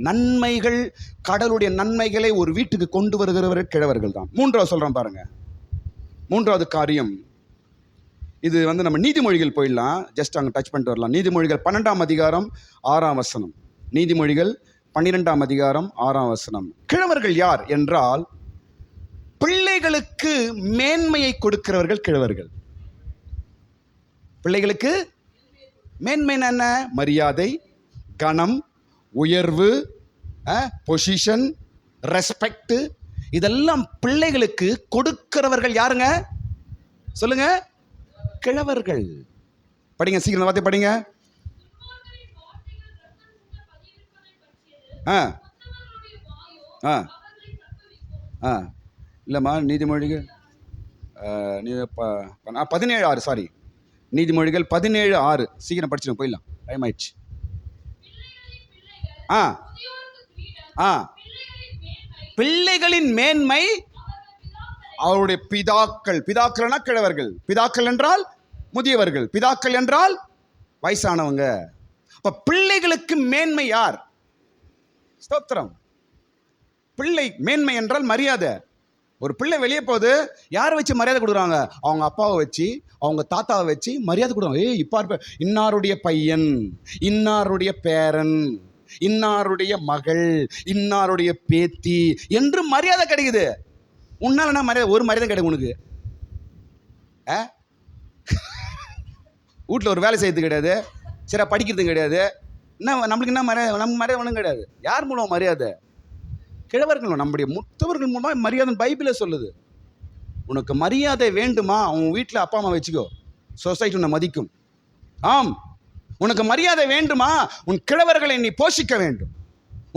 நன்மைகள், கடவுளுடைய நன்மைகளை ஒரு வீட்டுக்கு கொண்டு வருகிறவர் கிழவர்கள் தான். 3வது சொல்றேன் பாருங்க. 3வது காரியம் இது நம்ம நீதிமொழிகள் போயிடலாம். ஜஸ்ட் அங்கே டச் பண்ணிட்டு வரலாம். நீதிமொழிகள் 12ஆம் அதிகாரம் 6ஆம் வசனம். நீதிமொழிகள் 12ஆம் அதிகாரம் 6ஆம் வசனம். கிழவர்கள் யார் என்றால் பிள்ளைகளுக்கு மேன்மையை கொடுக்கிறவர்கள் கிழவர்கள். பிள்ளைகளுக்கு மேன்மை என்ன? மரியாதை, கனம், உயர்வு, பொசிஷன், ரெஸ்பெக்ட், இதெல்லாம் பிள்ளைகளுக்கு கொடுக்கிறவர்கள் யாருங்க? சொல்லுங்க. கிழவர்கள். படிங்க, சீக்கிரம் வார்த்தை படிங்க. இல்லைம்மா, நீதிமொழிகள் 17:6. சாரி, நீதிமொழிகள் 17:6. சீக்கிரம் படிச்சுட்டு போயிடலாம், டைம் ஆயிடுச்சு. பிள்ளைகளின் மேன்மை அவருடைய பிதாக்கள். பிதாக்கள்னா கிழவர்கள். பிதாக்கள் என்றால் முதியவர்கள். பிதாக்கள் என்றால் வயசானவங்க. அப்ப பிள்ளைகளுக்கு மேன்மை யார்? ஸ்தோத்திரம். பிள்ளை மேன்மை என்றால் மரியாதை. ஒரு பிள்ளை வெளியே போகுது, யாரை வச்சு மரியாதை கொடுக்குறாங்க? அவங்க அப்பாவை வச்சு, அவங்க தாத்தாவை வச்சு மரியாதை கொடுக்குறாங்க. இப்ப இன்னாருடைய பையன், இன்னாருடைய பேரன், இன்னாருடைய மகள், இன்னாருடைய பேத்தி என்று மரியாதை கிடைக்குது. உன்னால என்ன மரியாதை? ஒரு மரியாதை கிடைக்கும் உனக்கு. வீட்டில் ஒரு வேலை செய்யறது கிடையாது, சரி படிக்கிறது கிடையாது. என்ன நம்மளுக்கு என்ன மரியாதை? நம்ம மரியாதை ஒன்றும் கிடையாது. யார் மூலம் மரியாதை? கிழவர்கள், நம்முடைய முத்தவர்கள் மூலமாக மரியாதை பைபிளே சொல்லுது. உனக்கு மரியாதை வேண்டுமா? உன் வீட்டில் அப்பா அம்மா வச்சுக்கோ, சொசைட்டி உன்னை மதிக்கும். ஆம், உனக்கு மரியாதை வேண்டுமா? உன் கிழவர்களை நீ போஷிக்க வேண்டும்.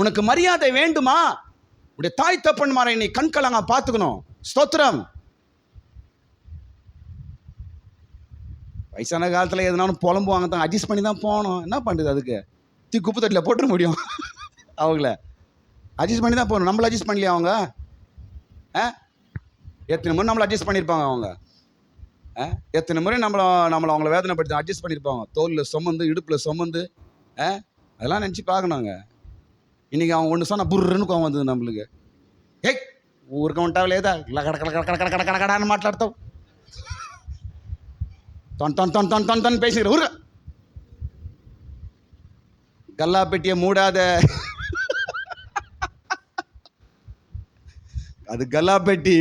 உனக்கு மரியாதை வேண்டுமா? உடைய தாய் தப்பன்மாரை நீ கண்கலங்க பார்த்துக்கணும். ஸ்தோத்திரம். வயசான காலத்தில் எதுனாலும் புலம்புவாங்க தான், அட்ஜஸ்ட் பண்ணி தான் போகணும். என்ன பண்ணுறது? அதுக்கு குப்பை தட்டில் போட்டுற முடியும்? அவங்கள அட்ஜஸ்ட் பண்ணி தான் போகணும். நம்மளை அட்ஜஸ்ட் பண்ணலையா அவங்க? எத்தனை முறை நம்மளை அட்ஜஸ்ட் பண்ணியிருப்பாங்க அவங்க? எத்தனை முறை நம்மளை அவங்கள வேதனைப்படுத்தி அட்ஜஸ்ட் பண்ணியிருப்பாங்க. தோலில் சுமந்து, இடுப்பில் சுமந்து. அதெல்லாம் நினச்சி பார்க்கணுங்க. இன்றைக்கி அவங்க ஒன்று சொன்னால் புர்ருன்னு கோவம் வந்தது நம்மளுக்கு. ஏய் ఊరికే ఉంటావు లేదా? కడకడకడకడకడకడకడని మాట్లాడతావు, தொன் பேசிக்கிற ஊருக கல்லா பெட்டியை மூடாத. அது கல்லா பெட்டி.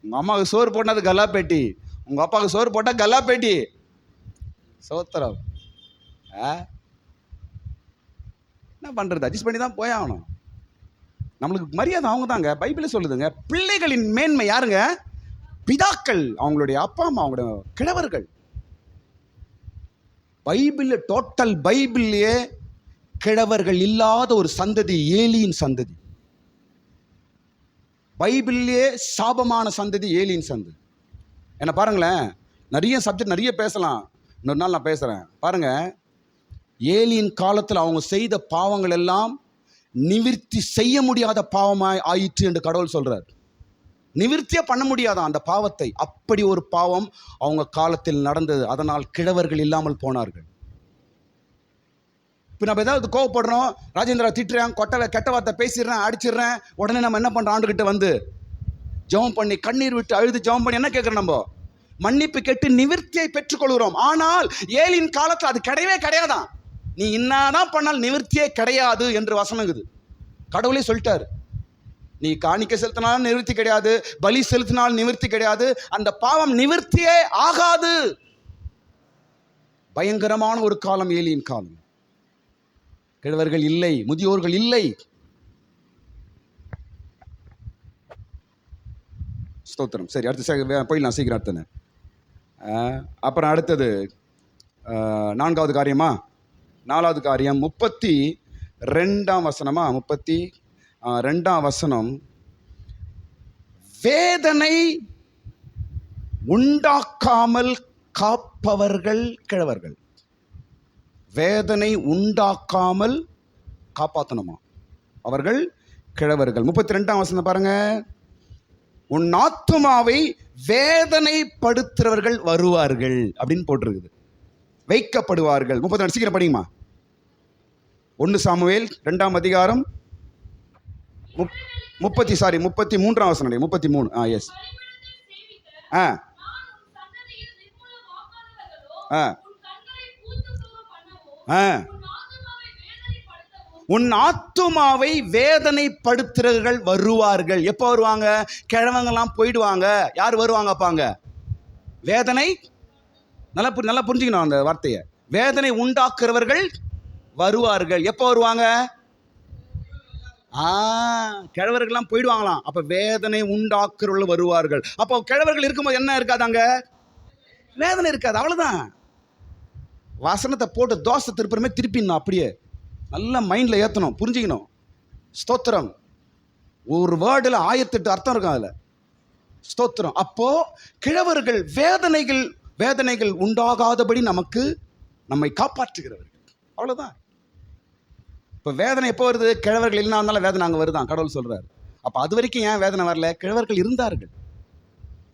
உங்க அம்மாவுக்கு சோறு போட்டா அது கல்லா பெட்டி, உங்க அப்பாவுக்கு சோறு போட்டா கல்லா பெட்டி. சோத்திரம். என்ன பண்றது, அட்ஜஸ்ட் பண்ணி தான் போய் ஆகணும். நம்மளுக்கு மரியாதை அவங்க தாங்க. பைபிளே சொல்லுதுங்க, பிள்ளைகளின் மேன்மை யாருங்க? பிதாக்கள், அவங்களுடைய அப்பா அம்மா, அவங்களுடைய கிழவர்கள். பைபிள், டோட்டல் பைபிள்லயே கிழவர்கள் இல்லாத ஒரு சந்ததி ஏலியின் சந்ததி. பைபிள்லயே சாபமான சந்ததி ஏலியின் சந்ததி. என்ன பாருங்களேன், நிறைய சப்ஜெக்ட் நிறைய பேசலாம், இன்னொரு நாள் நான் பேசுறேன். பாருங்க, ஏலியின் காலத்தில் அவங்க செய்த பாவங்கள் எல்லாம் நிவிர்த்தி செய்ய முடியாத பாவமாய் ஆயிற்று என்று கடவுள் சொல்றார். நிவிர்த்தியே பண்ண முடியாதான் அந்த பாவத்தை. அப்படி ஒரு பாவம் அவங்க காலத்தில் நடந்தது. அதனால் கிழவர்கள் இல்லாமல் போனார்கள். இப்போ நம்ம ஏதாவது கோவப்படுறோம், ராஜேந்திரா திட்டுறேன், கெட்ட வார்த்தை பேசிடுறேன், அடிச்சிடுறேன், உடனே நம்ம என்ன பண்ணுறோம்? ஆண்டுகிட்ட வந்து ஜெபம் பண்ணி கண்ணீர் விட்டு அழுது ஜெபம் பண்ணி என்ன கேட்குறோம்? நம்ம மன்னிப்பு கேட்டு நிவிர்த்தியை பெற்றுக்கொள்கிறோம். ஆனால் ஏலியின் காலத்தில் அது கிடையவே கிடையாதான். நீ என்னதான் பண்ணால் நிவிர்த்தியே கிடையாது என்று வசனங்குது. கடவுளே சொல்லிட்டாரு, நீ காணிக்கை செலுத்தினாலும் நிவர்த்தி கிடையாது, பலி செலுத்தினாலும் நிவர்த்தி கிடையாது, அந்த பாவம் நிவர்த்தியே ஆகாது. பயங்கரமான ஒரு காலம் ஏலியின் காலம். கிழவர்கள் இல்லை, முதியோர்கள் இல்லை. ஸ்தோத்திரம். சரி, அடுத்து போயிடலாம் சீக்கிரம். அடுத்தது அப்புறம் அடுத்தது 4வது காரியமா? 4வது காரியம் 32ஆம் வசனமா? 32ஆம் வசனம், வேதனை உண்டாக்காமல் காப்பவர்கள் கிழவர்கள். வேதனை உண்டாக்காமல் காப்பாற்றணுமா அவர்கள் கிழவர்கள். 32ஆம் வசனம் பாருங்க, உன் ஆத்துமாவை வேதனைப்படுத்துறவர்கள் வருவார்கள் அப்படின்னு போட்டிருக்குது. வைக்கப்படுவார்கள். 32 சீக்கிரம் படிங்கம்மா. 1 சாமுவேல் 2ஆம் அதிகாரம் 33ஆம் வசனம். 33. எஸ். உன் ஆத்துமாவை வேதனைப்படுத்துறவர்கள் வருவார்கள். எப்போ வருவாங்க? கிழவங்கெல்லாம் போயிடுவாங்க. யார் வருவாங்கப்பாங்க? வேதனை. நல்லா புரிஞ்சுக்கணும் அந்த வார்த்தையை. வேதனை உண்டாக்குறவர்கள் வருவார்கள். எப்போ வருவாங்க? கிழவர்கள்லாம் போயிடுவாங்களாம். அப்ப வேதனை உண்டாக்குறவர்கள் வருவார்கள். அப்போ கிழவர்கள் இருக்கும்போது என்ன இருக்காது? அங்க வேதனை இருக்காது. அவ்வளவுதான். வசனத்தை போட்டு தோசை திருப்புறமே திருப்பிடணும். அப்படியே நல்லா மைண்ட்ல ஏற்றணும், புரிஞ்சுக்கணும். ஸ்தோத்திரம். ஒரு வேர்டில் 1008 அர்த்தம் இருக்கும் அதில். ஸ்தோத்திரம். அப்போ கிழவர்கள் வேதனைகள் உண்டாகாதபடி நம்மை காப்பாற்றுகிறவர்கள். அவ்வளோதான். இப்போ வேதனை எப்போ வருது? கிழவர்கள் இல்லைனா இருந்தாலும் வேதனை அங்கே வருதான் கடவுள் சொல்றாரு. அப்போ அது வரைக்கும் ஏன் வேதனை வரல? கிழவர்கள் இருந்தார்கள்.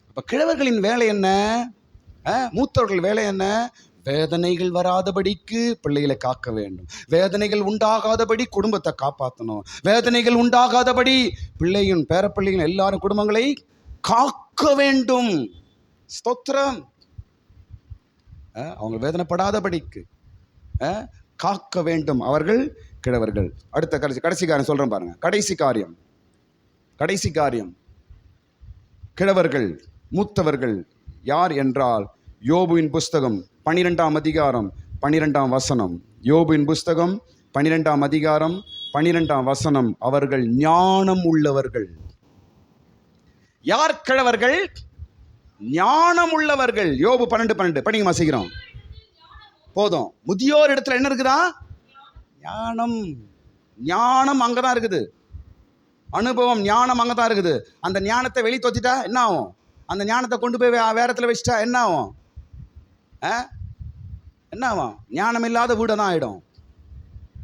அப்போ கிழவர்களின் வேலை என்ன? மூத்தவர்கள் வேலை என்ன? வேதனைகள் வராதபடிக்கு பிள்ளைகளை காக்க வேண்டும். வேதனைகள் உண்டாகாதபடி குடும்பத்தை காப்பாற்றணும். வேதனைகள் உண்டாகாதபடி பிள்ளையும் பேரப்பிள்ளைகள் எல்லாரும் குடும்பங்களை காக்க வேண்டும். ஸ்தோத்திரம். அவங்க வேதனைப்படாதபடிக்கு காக்க வேண்டும் அவர்கள் கிழவர்கள். அடுத்த கடைசி காரியம் சொல்றேன் பாருங்க. கடைசி காரியம் கிழவர்கள் மூத்தவர்கள் யார் என்றால், யோபுவின் புஸ்தகம் 12ஆம் அதிகாரம் 12ஆம் வசனம். யோபுவின் புஸ்தகம் 12ஆம் அதிகாரம் 12ஆம் வசனம். அவர்கள் ஞானம் உள்ளவர்கள். யார் கிழவர்கள்? ஞானம் உள்ளவர்கள். யோபு 12:12 படிங்க வாசிக்கிறோம். போதும். முதியோர் இடத்துல என்ன இருக்குதா? ஞானம் அங்கதான் இருக்குது. அனுபவம், ஞானம் அங்கதான் இருக்குது. அந்த ஞானத்தை வெளியே தோத்திட்டா என்ன ஆகும்? அந்த ஞானத்தை கொண்டு போய் வேற இடத்துல வச்சுட்டா என்ன ஆகும்? ஞானம் இல்லாத வீடு தான் ஆயிடும்.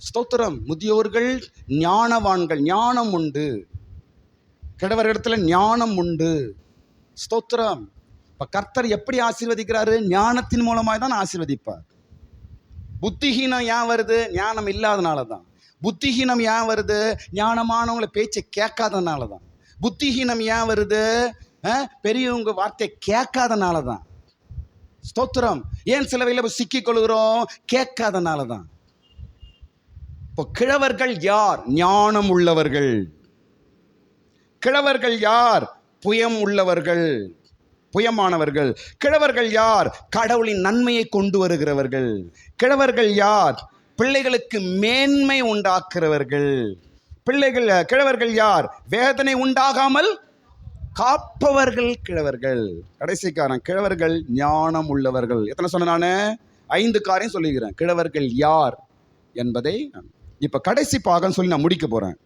ஸ்தோத்திரம். முதியோர்கள் ஞானவான்கள். ஞானம் உண்டு. கிழவர் இடத்துல ஞானம் உண்டு. ஸ்தோத்திரம். இப்ப கர்த்தர் எப்படி ஆசீர்வதிக்கிறாரு? ஞானத்தின் மூலமாய் தான் ஆசீர்வதிப்பார். புத்திஹீனம் ஏன் வருது? ஞானம் இல்லாதனால தான். புத்திஹீனம் ஏன் வருது? ஞானமானவங்களை பேச்சை கேட்காதனால தான். புத்திஹீனம் ஏன் வருது? பெரியவங்க வார்த்தை கேட்காதனால தான். ஸ்தோத்திரம். ஏன் சில வேளையில சிக்கிக் கொள்கிறோம்? கேட்காதனால தான். இப்போ கிழவர்கள் யார்? ஞானம் உள்ளவர்கள். கிழவர்கள் யார்? புயம் உள்ளவர்கள், புயமானவர்கள். கிழவர்கள் யார்? கடவுளின் நன்மையை கொண்டு வருகிறவர்கள். கிழவர்கள் யார்? பிள்ளைகளுக்கு மேன்மை உண்டாக்குறவர்கள். கிழவர்கள் யார்? வேதனை உண்டாகாமல் காப்பவர்கள் கிழவர்கள். கடைசிக்காரன் கிழவர்கள் ஞானம் உள்ளவர்கள். எத்தனை சொன்ன நானு? 5 காரியம் சொல்லிக்கிறேன். கிழவர்கள் யார் என்பதை இப்ப கடைசி பாகம் சொல்லி நான் முடிக்க போறேன்.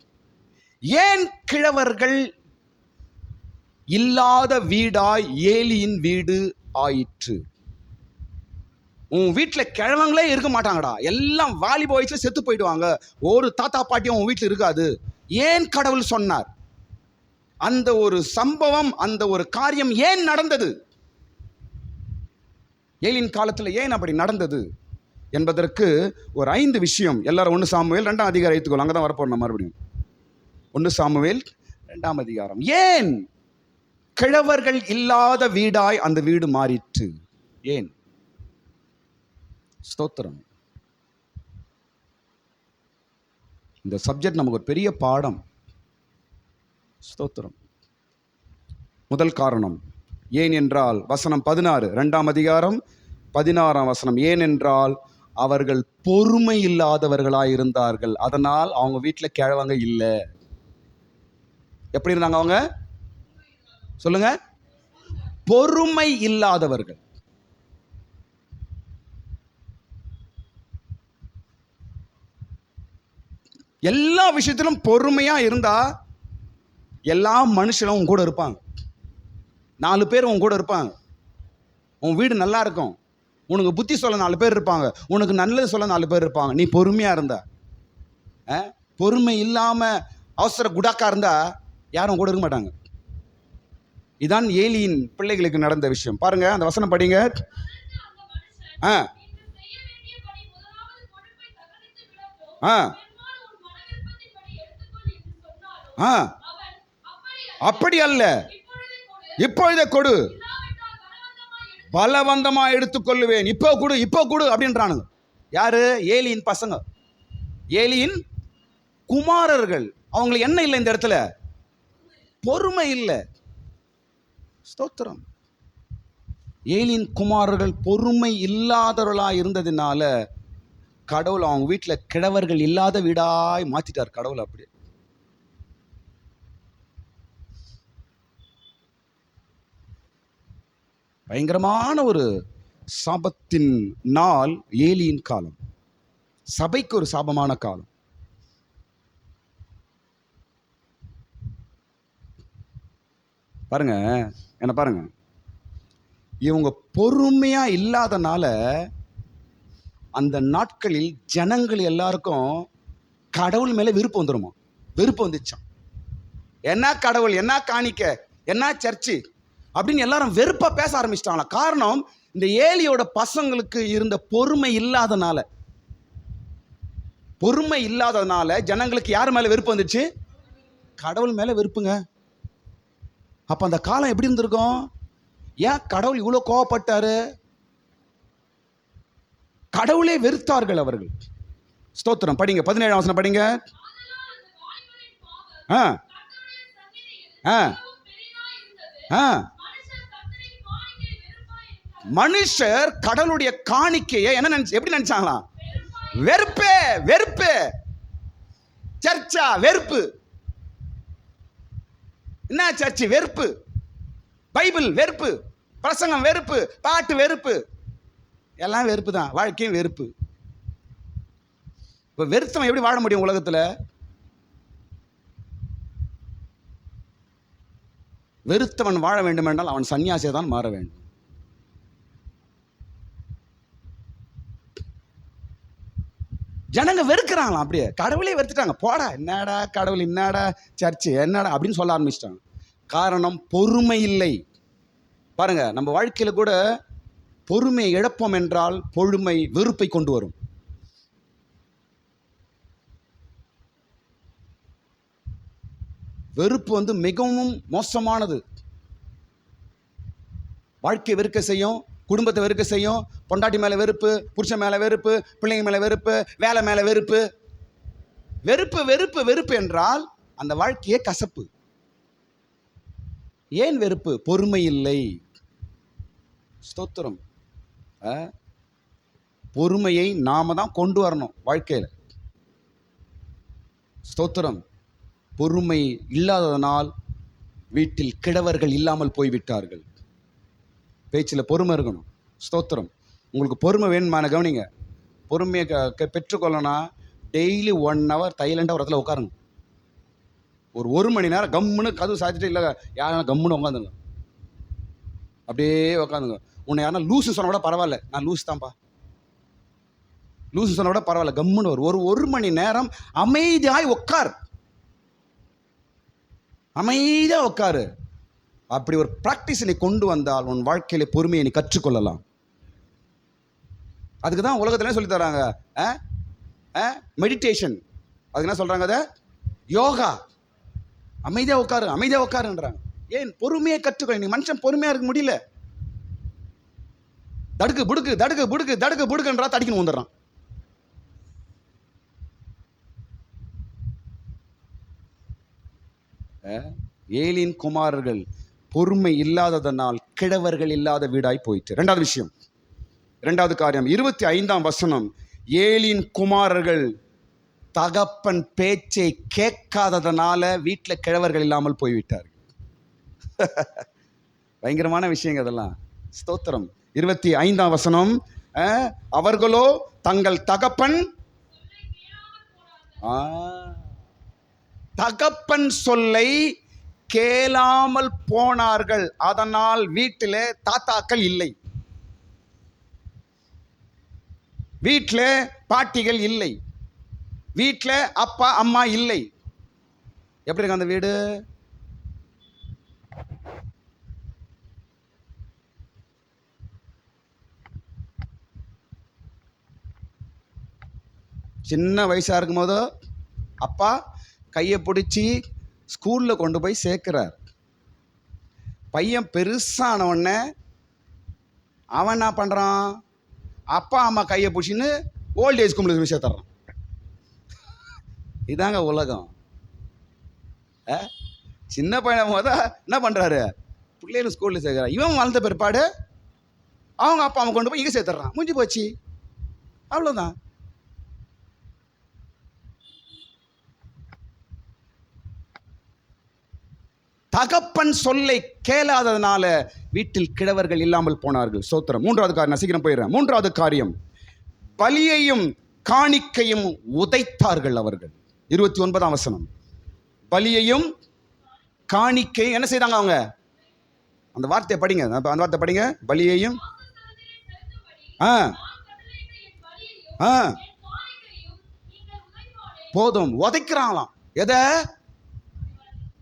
ஏன் கிழவர்கள் இல்லாத வீடாய் ஏலியின் வீடு ஆயிற்று? உன் வீட்டில் கிழவங்களே இருக்க மாட்டாங்கடா, எல்லாம் வாலிப வயசுல செத்து போயிடுவாங்க, ஒரு தாத்தா பாட்டியும் உன் வீட்டில் இருக்காது. ஏன் கடவுள் சொன்னார்? அந்த ஒரு சம்பவம், அந்த ஒரு காரியம் ஏன் நடந்தது? ஏலியின் காலத்தில் ஏன் அப்படி நடந்தது என்பதற்கு ஒரு 5 விஷயம். எல்லாரும் 1 சாமுவேல் 2ஆம் அதிகாரம் எடுத்துக்கொள்ளும். அங்கே தான் வரப்போறோம் மறுபடியும். 1 சாமுவேல் 2ஆம் அதிகாரம். ஏன் கிழவர்கள் இல்லாத வீடாய் அந்த வீடு மாறிற்று? ஏன்? ஸ்தோத்திரம். இந்த சப்ஜெக்ட் நமக்கு ஒரு பெரிய பாடம். ஸ்தோத்திரம். முதல் காரணம் ஏன் என்றால் வசனம் 16, 2ஆம் அதிகாரம் 16ஆம் வசனம். ஏன் என்றால் அவர்கள் பொறுமை இல்லாதவர்களாய் இருந்தார்கள். அதனால் அவங்க வீட்டில் கிழவங்க இல்லை. எப்படி இருந்தாங்க அவங்க? சொல்லுங்க. பொறுமை இல்லாதவர்கள். எல்லா விஷயத்திலும் பொறுமையா இருந்தா எல்லா மனுஷனும் உன் கூட இருப்பாங்க. 4 பேர் உன் கூட இருப்பாங்க. உன் வீடு நல்லா இருக்கும். உனக்கு புத்தி சொல்ல 4 பேர் இருப்பாங்க. உனக்கு நல்லது சொல்ல 4 பேர் இருப்பாங்க. நீ பொறுமையா இருந்தா. பொறுமை இல்லாம அவசர குடாக்கா இருந்தா யாரும் கூட இருக்க மாட்டாங்க. இதான் ஏலியின் பிள்ளைகளுக்கு நடந்த விஷயம். பாருங்க அந்த வசனம் படிங்க. அப்படி அல்ல, இப்பொழுதே கொடு, பலவந்தமா எடுத்துக்கொள்ளுவேன். இப்போ கொடு, இப்போ கொடு அப்படின்றானுங்க. யாரு? ஏலியின் பசங்க, ஏலியின் குமாரர்கள். அவங்களுக்கு என்ன இல்லை இந்த இடத்துல? பொறுமை இல்லை. ஸ்தோத்திரம். ஏலியின் குமாரர்கள் பொறுமை இல்லாதவர்களா இருந்ததுனால கடவுள் அவங்க வீட்டில் கிழவர்கள் இல்லாத வீடாய் மாத்திட்டார் கடவுள். அப்படி பயங்கரமான ஒரு சாபத்தின் நாள் ஏலியின் காலம். சபைக்கு ஒரு சாபமான காலம். பாருங்க, என்ன பாருங்க, இவங்க பொறுமையா இல்லாதனால அந்த நாட்களில் ஜனங்கள் எல்லாருக்கும் கடவுள் மேல விருப்பம் வந்துருமா? வெறுப்பு வந்துச்சான். என்ன கடவுள், என்ன காணிக்க, என்ன சர்ச்சு அப்படின்னு எல்லாரும் வெறுப்பா பேச ஆரம்பிச்சிட்டாங்களா? காரணம் இந்த ஏலியோட பசங்களுக்கு இருந்த பொறுமை இல்லாதனால. பொறுமை இல்லாததுனால ஜனங்களுக்கு யார் மேல வெறுப்பு வந்துச்சு? கடவுள் மேல வெறுப்புங்க. அப்ப அந்த காலம் எப்படி இருந்திருக்கும்? ஏன் கடவுள் இவ்வளவு கோவப்பட்டாரு? கடவுளே வெறுத்தார்கள் அவர்கள். ஸ்தோத்திரம். படிங்க 17ஆம் வசனம் படிங்க. மனுஷர் கடவுளுடைய காணிக்கையை என்ன எப்படி நினைச்சாங்களா? வெறுப்பு. வெறுப்பு. சர்ச்சா வெறுப்பு. என்ன சர்ச்சு? வெறுப்பு. பைபிள் வெறுப்பு. பிரசங்கம் வெறுப்பு. பாட்டு வெறுப்பு. எல்லாம் வெறுப்பு தான். வாழ்க்கையும் வெறுப்பு. இப்போ வெறுத்தவன் எப்படி வாழ முடியும் உலகத்தில்? வெறுத்தவன் வாழ வேண்டும் என்றால் அவன் சன்னியாசியை தான் மாற வேண்டும். ஜனங்க வெறுக்கிறாங்களாம். அப்படியே கடவுளே வெறுத்துட்டாங்க. போடா, என்னடா கடவுள், என்னடா சர்ச்சு, என்னடா அப்படின்னு சொல்ல ஆரம்பிச்சிட்டாங்க. காரணம் பொறுமை இல்லை. பாருங்க, நம்ம வாழ்க்கையில கூட பொறுமை இழப்போம் என்றால் பொறுமை வெறுப்பை கொண்டு வரும். வெறுப்பு மிகவும் மோசமானது. வாழ்க்கையை வெறுக்க செய்யும், குடும்பத்தை வெறுக்க செய்யும். பொண்டாட்டி மேல வெறுப்பு, புருஷன் மேல வெறுப்பு, பிள்ளைங்க மேல வெறுப்பு, வேலை மேல வெறுப்பு. வெறுப்பு வெறுப்பு வெறுப்பு என்றால் அந்த வாழ்க்கையே கசப்பு. ஏன் வெறுப்பு? பொறுமை இல்லை. ஸ்தோத்திரம். பொறுமையை நாம தான் கொண்டு வரணும் வாழ்க்கையில். ஸ்தோத்திரம். பொறுமை இல்லாததனால் வீட்டில் கிழவர்கள் இல்லாமல் போய்விட்டார்கள். பேச்சில் பொறுமை இருக்கணும். ஸ்தோத்திரம். உங்களுக்கு பொறுமை வேணுமான கவனிங்க. பொறுமையை பெற்றுக்கொள்ளனா டெய்லி 1 hour தைலண்டாக ஒரு இடத்துல உட்காருங்க. ஒரு மணி நேரம் கம்முன்னு கதவு சாத்திட்டு இல்லை யாரும் கம்முன்னு உட்காந்துங்க. அப்படியே உட்காந்துங்க. உன்னை யாருன்னா லூசு சொன்ன கூட பரவாயில்ல, நான் லூஸ் தான்ப்பா, லூசு சொன்ன கூட பரவாயில்ல, கம்முன்னு ஒரு மணி நேரம் அமைதியாய் உட்கார், அமைதியாக உட்காரு. அப்படி ஒரு ப்ராக்டிஸ் நீ கொண்டு வந்தால் உன் வாழ்க்கையில பொறுமையை நீ கற்றுக்கொள்ளலாம். அதுக்கு தான் உலகத்துல சொல்லி தராங்க மெடிடேஷன். அதுக்கு என்ன சொல்றாங்க? அதை யோகா. அமைதியாக உட்காரு, அமைதியாக உட்காருன்றாங்க. ஏன்? பொறுமையை கற்றுக்கொள்ள. நீ மனுஷன் பொறுமையா இருக்க முடியல. தடுக்கு புடுக்கு தடுக்கு புடுக்கு தடுக்கு புடுக்குன்றா தடிக்கணும் வந்துடுறான். ஏலியின் குமாரர்கள் பொறுமை இல்லாததனால் கிழவர்கள் இல்லாத வீடாய் போயிட்டு. ரெண்டாவது விஷயம், இரண்டாவது காரியம் 25ஆம் வசனம். ஏலியின் குமாரர்கள் தகப்பன் பேச்சை கேட்காததனால வீட்டில் கிழவர்கள் இல்லாமல் போய்விட்டார்கள். பயங்கரமான விஷயங்க அதெல்லாம். ஸ்தோத்திரம். 25ஆம் வசனம். அவர்களோ தங்கள் தகப்பன் சொல்லை கேளாமல் போனார்கள். அதனால் வீட்டிலே தாத்தாக்கள் இல்லை, வீட்டில் பாட்டிகள் இல்லை, வீட்டில் அப்பா அம்மா இல்லை. எப்படி இருக்கு அந்த வீடு? சின்ன வயசாக இருக்கும் போது அப்பா கையை பிடிச்சி ஸ்கூலில் கொண்டு போய் சேர்க்கிறார். பையன் பெருசான உடனே அவன் என்ன பண்ணுறான்? அப்பா அம்மா கையை பிடிச்சின்னு ஓல்ட் ஏஜ் ஹோமில் போய் சேர்த்துறான். இதாங்க உலகம். சின்ன பையன் போது என்ன பண்ணுறாரு? பிள்ளைகளும் ஸ்கூலில் சேர்க்குறான். இவன் வளர்ந்த பிற்பாடு அவங்க அப்பா அம்மா கொண்டு போய் இங்கே சேர்த்துறான். முடிஞ்சு போச்சு, அவ்வளோதான். தகப்பன் சொல்லை கேளாததுனால வீட்டில் கிழவர்கள் இல்லாமல் போனார்கள். சோத்திரம். மூன்றாவது காரியம், நான் சீக்கிரம் போயிடுறேன். மூன்றாவது காரியம், பலியையும் காணிக்கையும் உதைத்தார்கள் அவர்கள். 29ஆம் வசனம். பலியையும் காணிக்கையும் என்ன செய்தாங்க அவங்க? அந்த வார்த்தையை படிங்க, அந்த வார்த்தை படிங்க. பலியையும் போதும் உதைக்கிறாங்களாம். எதை?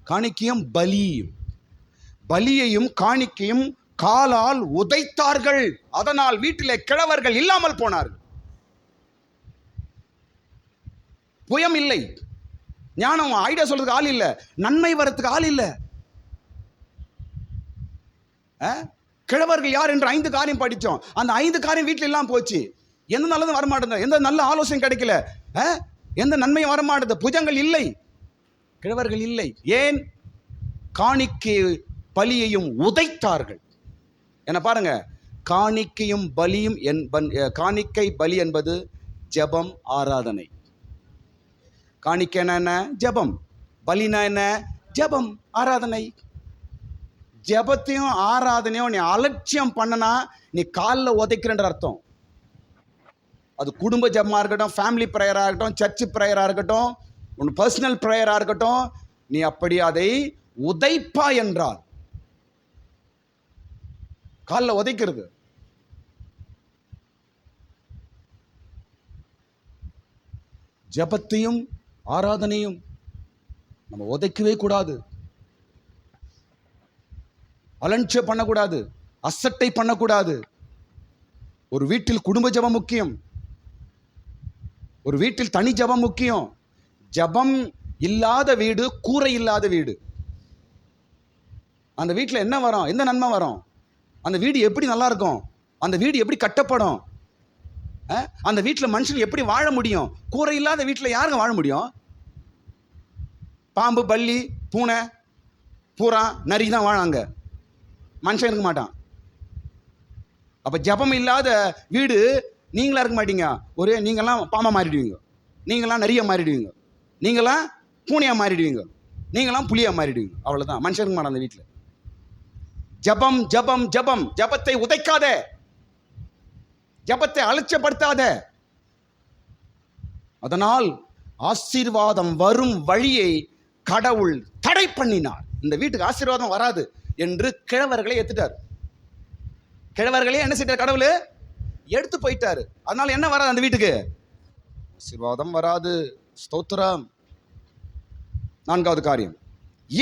காணிக்கையும் பலியும். பலியையும் காணிக்கையும் காலால் உதைத்தார்கள். அதனால் வீட்டிலே கிழவர்கள் இல்லாமல் போனார்கள். புயம் இல்லை, ஞானம் ஐடியா சொல்றதுக்கு ஆள் இல்லை, நன்மை வரத்துக்கு ஆள் இல்லை. கிழவர்கள் யார் என்று 5 காரியம் படித்தோம். அந்த 5 காரியம் வீட்டில் எல்லாம் போச்சு. எந்த நல்லதும் வரமாட்டேங்குது, எந்த நல்ல ஆலோசனை கிடைக்கல, எந்த நன்மையும் வரமாட்டது. புஜங்கள் இல்லை, கிழவர்கள் இல்லை. ஏன்? காணிக்கை பலியையும் உதைத்தார்கள். என்ன பாருங்க, காணிக்கையும் பலியும் காணிக்கை பலி என்பது ஜெபம், ஆராதனை. காணிக்கைனா என்ன? ஜெபம். பலினா என்ன? ஜெபம், ஆராதனை. ஜெபத்தையும் ஆராதனையும் நீ அலட்சியம் பண்ணனா நீ காலில் உதைக்கிறன்ற அர்த்தம். அது குடும்ப ஜெபமாக இருக்கட்டும், ஃபேமிலி ப்ரேயராக இருக்கட்டும், சர்ச் ப்ரேயராக இருக்கட்டும், உன் பர்சனல் ப்ரேயராக இருக்கட்டும், நீ அப்படி அதை உதைப்பா என்றால் காலில் உதைக்கிறது. ஜெபத்தையும் ஆராதனையும் நம்ம உதைக்கவே கூடாது, அலட்சியம் பண்ணக்கூடாது, அசட்டை பண்ணக்கூடாது. ஒரு வீட்டில் குடும்ப ஜெபம் முக்கியம், ஒரு வீட்டில் தனி ஜெபம் முக்கியம். ஜெபம் இல்லாத வீடு கூரை இல்லாத வீடு. அந்த வீட்டில் என்ன வரும்? எந்த நன்மை வரும்? அந்த வீடு எப்படி நல்லா இருக்கும்? அந்த வீடு எப்படி கட்டப்படும்? அந்த வீட்டில் மனுஷன் எப்படி வாழ முடியும்? கூரை இல்லாத வீட்டில் யாருங்க வாழ முடியும்? பாம்பு, பல்லி, பூனை, பூரா, நரி தான் வாழாங்க, மனுஷன் இருக்க மாட்டான். அப்போ ஜெபம் இல்லாத வீடு நீங்களா இருக்க மாட்டீங்க. நீங்களாம் பாம்பா மாறிடுவீங்க, நீங்களாம் நிறைய மாறிடுவீங்க, நீங்களாம் பூனையா மாறிடுவீங்க, நீங்களாம் புலியா மாறிடுவீங்க. அவ்வளவுதான். மனுஷனுக்கு மாட்டான் அந்த வீட்டில். ஜபம் ஜபம் ஜபம். ஜபத்தை உதைக்காத, ஜபத்தை அலட்சியப்படுத்தாத. அதனால் ஆசீர்வாதம் வரும் வழியை கடவுள் தடை பண்ணினார். இந்த வீட்டுக்கு ஆசீர்வாதம் வராது என்று கிழவர்களை எடுத்துட்டார். கிழவர்களே என்ன செய்தார்? கடவுள் எடுத்து போயிட்டாரு. அதனால என்ன வராது அந்த வீட்டுக்கு? ஆசீர்வாதம் வராது. ஸ்தோத்திரம். நான்காவது காரியம்,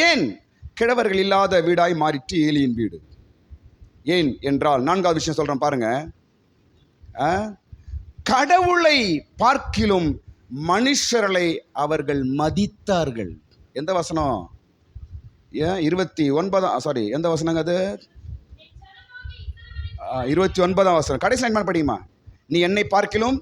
ஏன் கிழவர்கள் இல்லாத வீடாய் மாறிட்டு ஏலியின் வீடு? ஏன் என்றால், நான்காவது விஷயம் சொல்றேன் பாருங்க. கடவுளை பார்க்கிலும் மனுஷர்களை அவர்கள் மதித்தார்கள். எந்த வசனம்? 29 எந்த வசனங்க அது? 29ஆம் வசனம். கடைசி லைன் படிக்குமா? நீ என்னை பார்க்கிலும்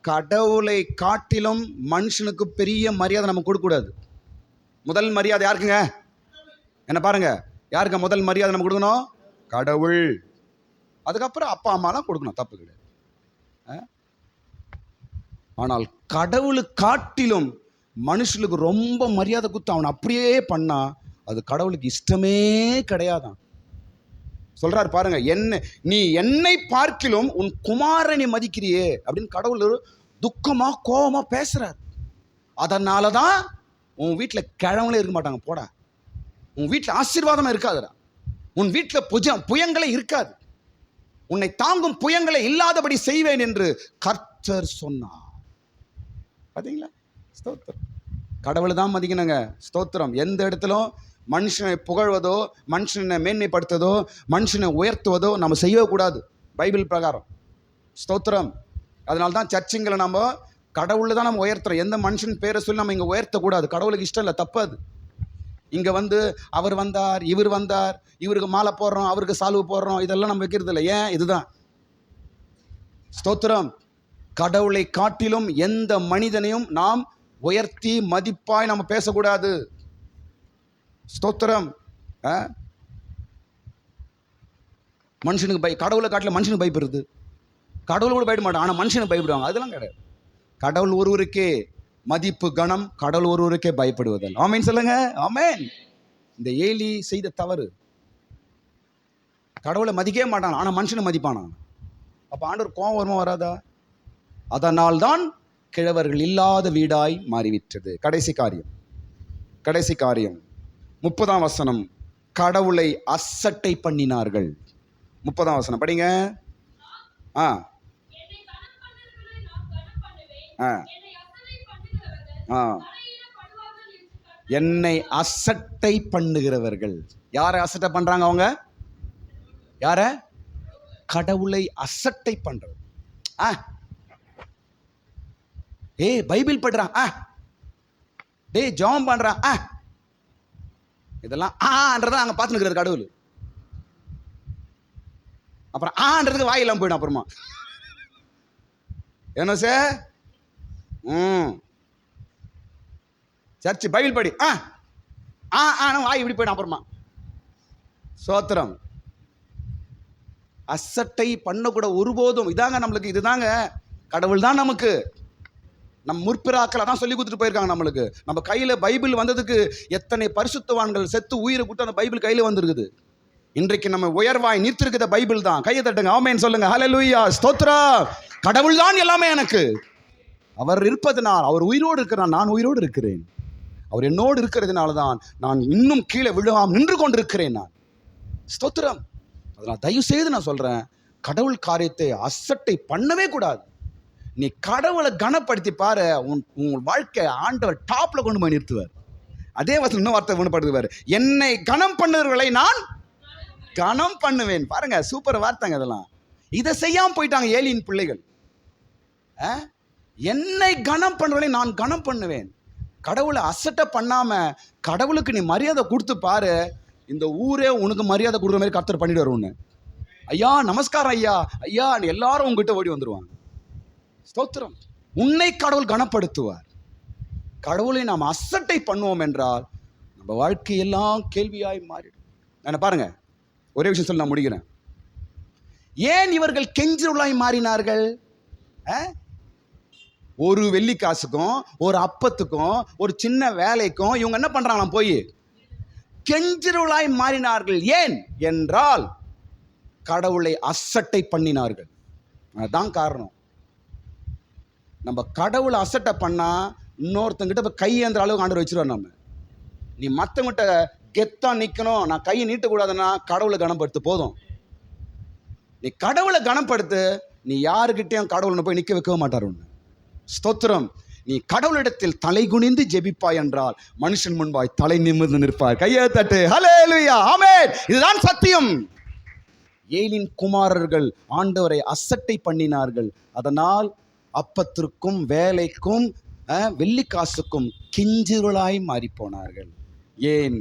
கடவுளை காட்டிலும் மனுஷனுக்கு பெரிய மரியாதை நம்ம கொடுக்க கூடாது. முதல் மரியாதை யாருக்குங்க? என்ன பாருங்க, யாருங்க முதல் மரியாதை நம்ம கொடுக்கணும்? கடவுள். அதுக்கப்புறம் அப்பா அம்மாலாம் கொடுக்கணும், தப்பு கிடையாது. ஆனால் கடவுளுக்கு காட்டிலும் மனுஷனுக்கு ரொம்ப மரியாதை கொடுத்து அவன் அப்படியே பண்ணா அது கடவுளுக்கு இஷ்டமே கிடையாதான். சொல்றாரு பாருங்க, நீ என்னை பார்க்கிலும் உன் குமாரனை மதிக்கிறியே அப்படின்னு கடவுள் துக்கமா கோபமா பேசுறாரு. அதனாலதான் உன் வீட்டில் கிழவங்களே இருக்க மாட்டாங்க. போடா, உன் வீட்டில் ஆசீர்வாதமா இருக்காதுடா, உன் வீட்டில் புயங்களே இருக்காது, உன்னை தாங்கும் புயங்களை இல்லாதபடி செய்வேன் என்று கர்த்தர் சொன்னார். பாத்தீங்களா? ஸ்தோத்திரம். கடவுளை தான் மதிக்கணுங்க. ஸ்தோத்திரம். எந்த இடத்திலும் மனுஷனை புகழ்வதோ, மனுஷனை மேன்மைப்படுத்துவதோ, மனுஷனை உயர்த்துவதோ நம்ம செய்யவே கூடாது பைபிள் பிரகாரம். ஸ்தோத்திரம். அதனால தான் சர்ச்சுங்களை நம்ம கடவுளை தான் நம்ம உயர்த்துறோம். எந்த மனுஷன் பேரை சொல்லி நம்ம இங்கே உயர்த்தக்கூடாது. கடவுளுக்கு இஷ்டம் இல்லை, தப்பு அது. இங்கே அவர் வந்தார், இவர் வந்தார், இவருக்கு மாலை போடுறோம், அவருக்கு சால்வு போடுறோம், இதெல்லாம் நம்ம வைக்கிறது இல்லை. ஏன்? இதுதான். ஸ்தோத்திரம். கடவுளை காட்டிலும் எந்த மனிதனையும் நாம் உயர்த்தி மதிப்பாய் நம்ம பேசக்கூடாது. ஸ்தோத்திரம். மனுஷனுக்கு கடவுளை காட்டில மனுஷனுக்கு பயப்படுறது. கடவுள் கூட பயப்பட மாட்டான், ஆனால் மனுஷனுக்கு பயப்படுவாங்க. அதெல்லாம் கிடையாது. கடவுள் ஒருவருக்கே மதிப்பு, கணம். கடவுள் ஒருவருக்கே பயப்படுவதல். ஆமேன் சொல்லுங்க. ஆமேன். இந்த ஏலி செய்த தவறு. கடவுளை மதிக்கவே மாட்டான், ஆனால் மனுஷனை மதிப்பானான். அப்போ ஆண்டவர் கோபம் வருமா வராதா? அதனால் தான் கிழவர்கள் இல்லாத வீடாய் மாறிவிட்டது. கடைசி காரியம் 30ஆம் வசனம். கடவுளை அசட்டை பண்ணினார்கள். 30ஆம் வசனம் படிங்க. என்னை அசட்டை பண்ணுகிறவர்கள். யாரை அசட்டை பண்றாங்க? அவங்க யார? கடவுளை அசட்டை பண்றது. பைபிள் பண்றான், ஜெபம் பண்றான், இதெல்லாம் அங்க பார்த்து நிற்கிறார் கடவுள். அப்புறம் ஆன்றதுக்கு வாயெல்லாம் போயிடும். அப்புறமா என்ன சார்? சர்ச்சு பைபிள் படி வாய் இப்படி போயிடும். அப்புறமா சோத்திரம். அசட்டை பண்ணக்கூட ஒருபோதும். இதாங்க நம்மளுக்கு, இதுதாங்க கடவுள் தான் நமக்கு. நம்ம முற்பிறாக்கள் அதான் சொல்லி கொடுத்துட்டு போயிருக்காங்க நம்மளுக்கு. நம்ம கையில் பைபிள் வந்ததுக்கு எத்தனை பரிசுத்தவான்கள் செத்து உயிரை கொடுத்து அந்த பைபிள் கையில் வந்திருக்குது. இன்றைக்கு நம்ம உயர்வாய் நிறுத்திருக்கிற பைபிள் தான். கையை தட்டுங்க, ஆமென் சொல்லுங்க. ஹல்லேலூயா, ஸ்தோத்திரம். கடவுள் தான் எல்லாமே எனக்கு. அவர் இருப்பதனால், அவர் உயிரோடு இருக்கிறார், நான் உயிரோடு இருக்கிறேன். அவர் என்னோடு இருக்கிறதுனால தான் நான் இன்னும் கீழே விழுகாமல் நின்று கொண்டிருக்கிறேன் நான். ஸ்தோத்திரம். அதனால் தயவு செய்து நான் சொல்றேன், கடவுள் காரியத்தை அசட்டை பண்ணவே கூடாது. நீ கடவுளை கனப்படுத்தி பாரு, உன் வாழ்க்கை ஆண்டவர் டாப்ல கொண்டு போய் நிறுத்துவார். அதே வசனம் இன்னும் வார்த்தை குணப்படுத்துவார். என்னை கனம் பண்ணுறவர்களை நான் கனம் பண்ணுவேன். பாருங்க, சூப்பர் வார்த்தைங்க இதெல்லாம். இதை செய்யாம போயிட்டாங்க ஏலியின் பிள்ளைகள். என்னை கனம் பண்ணுறவர்களை நான் கனம் பண்ணுவேன். கடவுளை அசட்டை பண்ணாம கடவுளுக்கு நீ மரியாதை கொடுத்து பாரு, இந்த ஊரே உனக்கு மரியாதை கொடுக்குற மாதிரி கர்த்தர் பண்ணிட்டு வருவோன்னு. ஐயா நமஸ்காரம் ஐயா ஐயா, எல்லாரும் உங்ககிட்ட ஓடி வந்துருவாங்க. ஸ்தோத்திரம். உன்னை கடவுள் கனப்படுத்துவார். கடவுளை நாம் அசட்டை பண்ணுவோம் என்றால் நம்ம வாழ்க்கையெல்லாம் கேள்வியாய் மாறிடும். என்ன பாருங்க, ஒரே விஷயம் சொல்லி நான் முடிக்கிறேன். ஏன் இவர்கள் கெஞ்சுருளாய் மாறினார்கள்? ஒரு வெள்ளி காசுக்கும் ஒரு அப்பத்துக்கும் ஒரு சின்ன வேலைக்கும் இவங்க என்ன பண்றாங்களாம்? போய் கெஞ்சுருளாய் மாறினார்கள். ஏன் என்றால் கடவுளை அசட்டை பண்ணினார்கள். அதுதான் காரணம். நம்ம கடவுளை அசட்டை பண்ணா இன்னொருத்தங்கிட்ட இப்போ கையேந்திர அளவுக்கு ஆண்டவர் வச்சிருவார். நம்ம நீ மற்றவங்கிட்ட கெத்தா நிற்கணும், நான் கையை நீட்டக்கூடாதுன்னா கடவுளை கனப்படுத்து போதும். நீ கடவுளை கனப்படுத்து, நீ யாருக்கிட்டையும் கடவுளை போய் நிற்க வைக்கவே மாட்டார். ஒன்று ஸ்தோத்திரம். நீ கடவுளிடத்தில் தலை குனிந்து ஜெபிப்பாய் என்றால் மனுஷன் முன்பாய் தலை நிமிர்ந்து நிற்பார். கையை தட்டு. ஹல்லேலூயா, ஆமென். இதுதான் சத்தியம். ஏலின் குமாரர்கள் ஆண்டவரை அசட்டை பண்ணினார்கள். அதனால் அப்பத்திற்கும் வேலைக்கும் வெள்ளிக்காசுக்கும் கிஞ்சுருளாய் மாறி போனார்கள். ஏன்?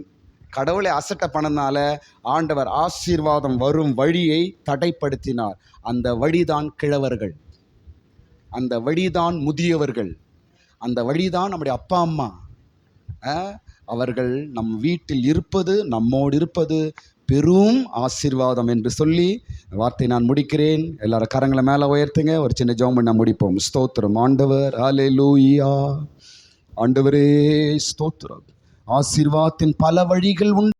கடவுளை அசட்டை பண்ணனால ஆண்டவர் ஆசீர்வாதம் வரும் வழியை தடைப்படுத்தினார். அந்த வழிதான் கிழவர்கள், அந்த வழிதான் முதியவர்கள், அந்த வழிதான் நம்முடைய அப்பா அம்மா. அவர்கள் நம் வீட்டில் இருப்பது, நம்மோடு இருப்பது பெரும் ஆசீர்வாதம் என்று சொல்லி வார்த்தை நான் முடிக்கிறேன். எல்லாரும் கரங்களை மேலே உயர்த்துங்க. ஒரு சின்ன ஜெபம் பண்ணி முடிப்போம். ஸ்தோத்திரம் ஆண்டவர். ஹல்லேலூயா. ஆண்டவரே ஸ்தோத்திரம். ஆசீர்வாதத்தின் பல வழிகள் உண்டு.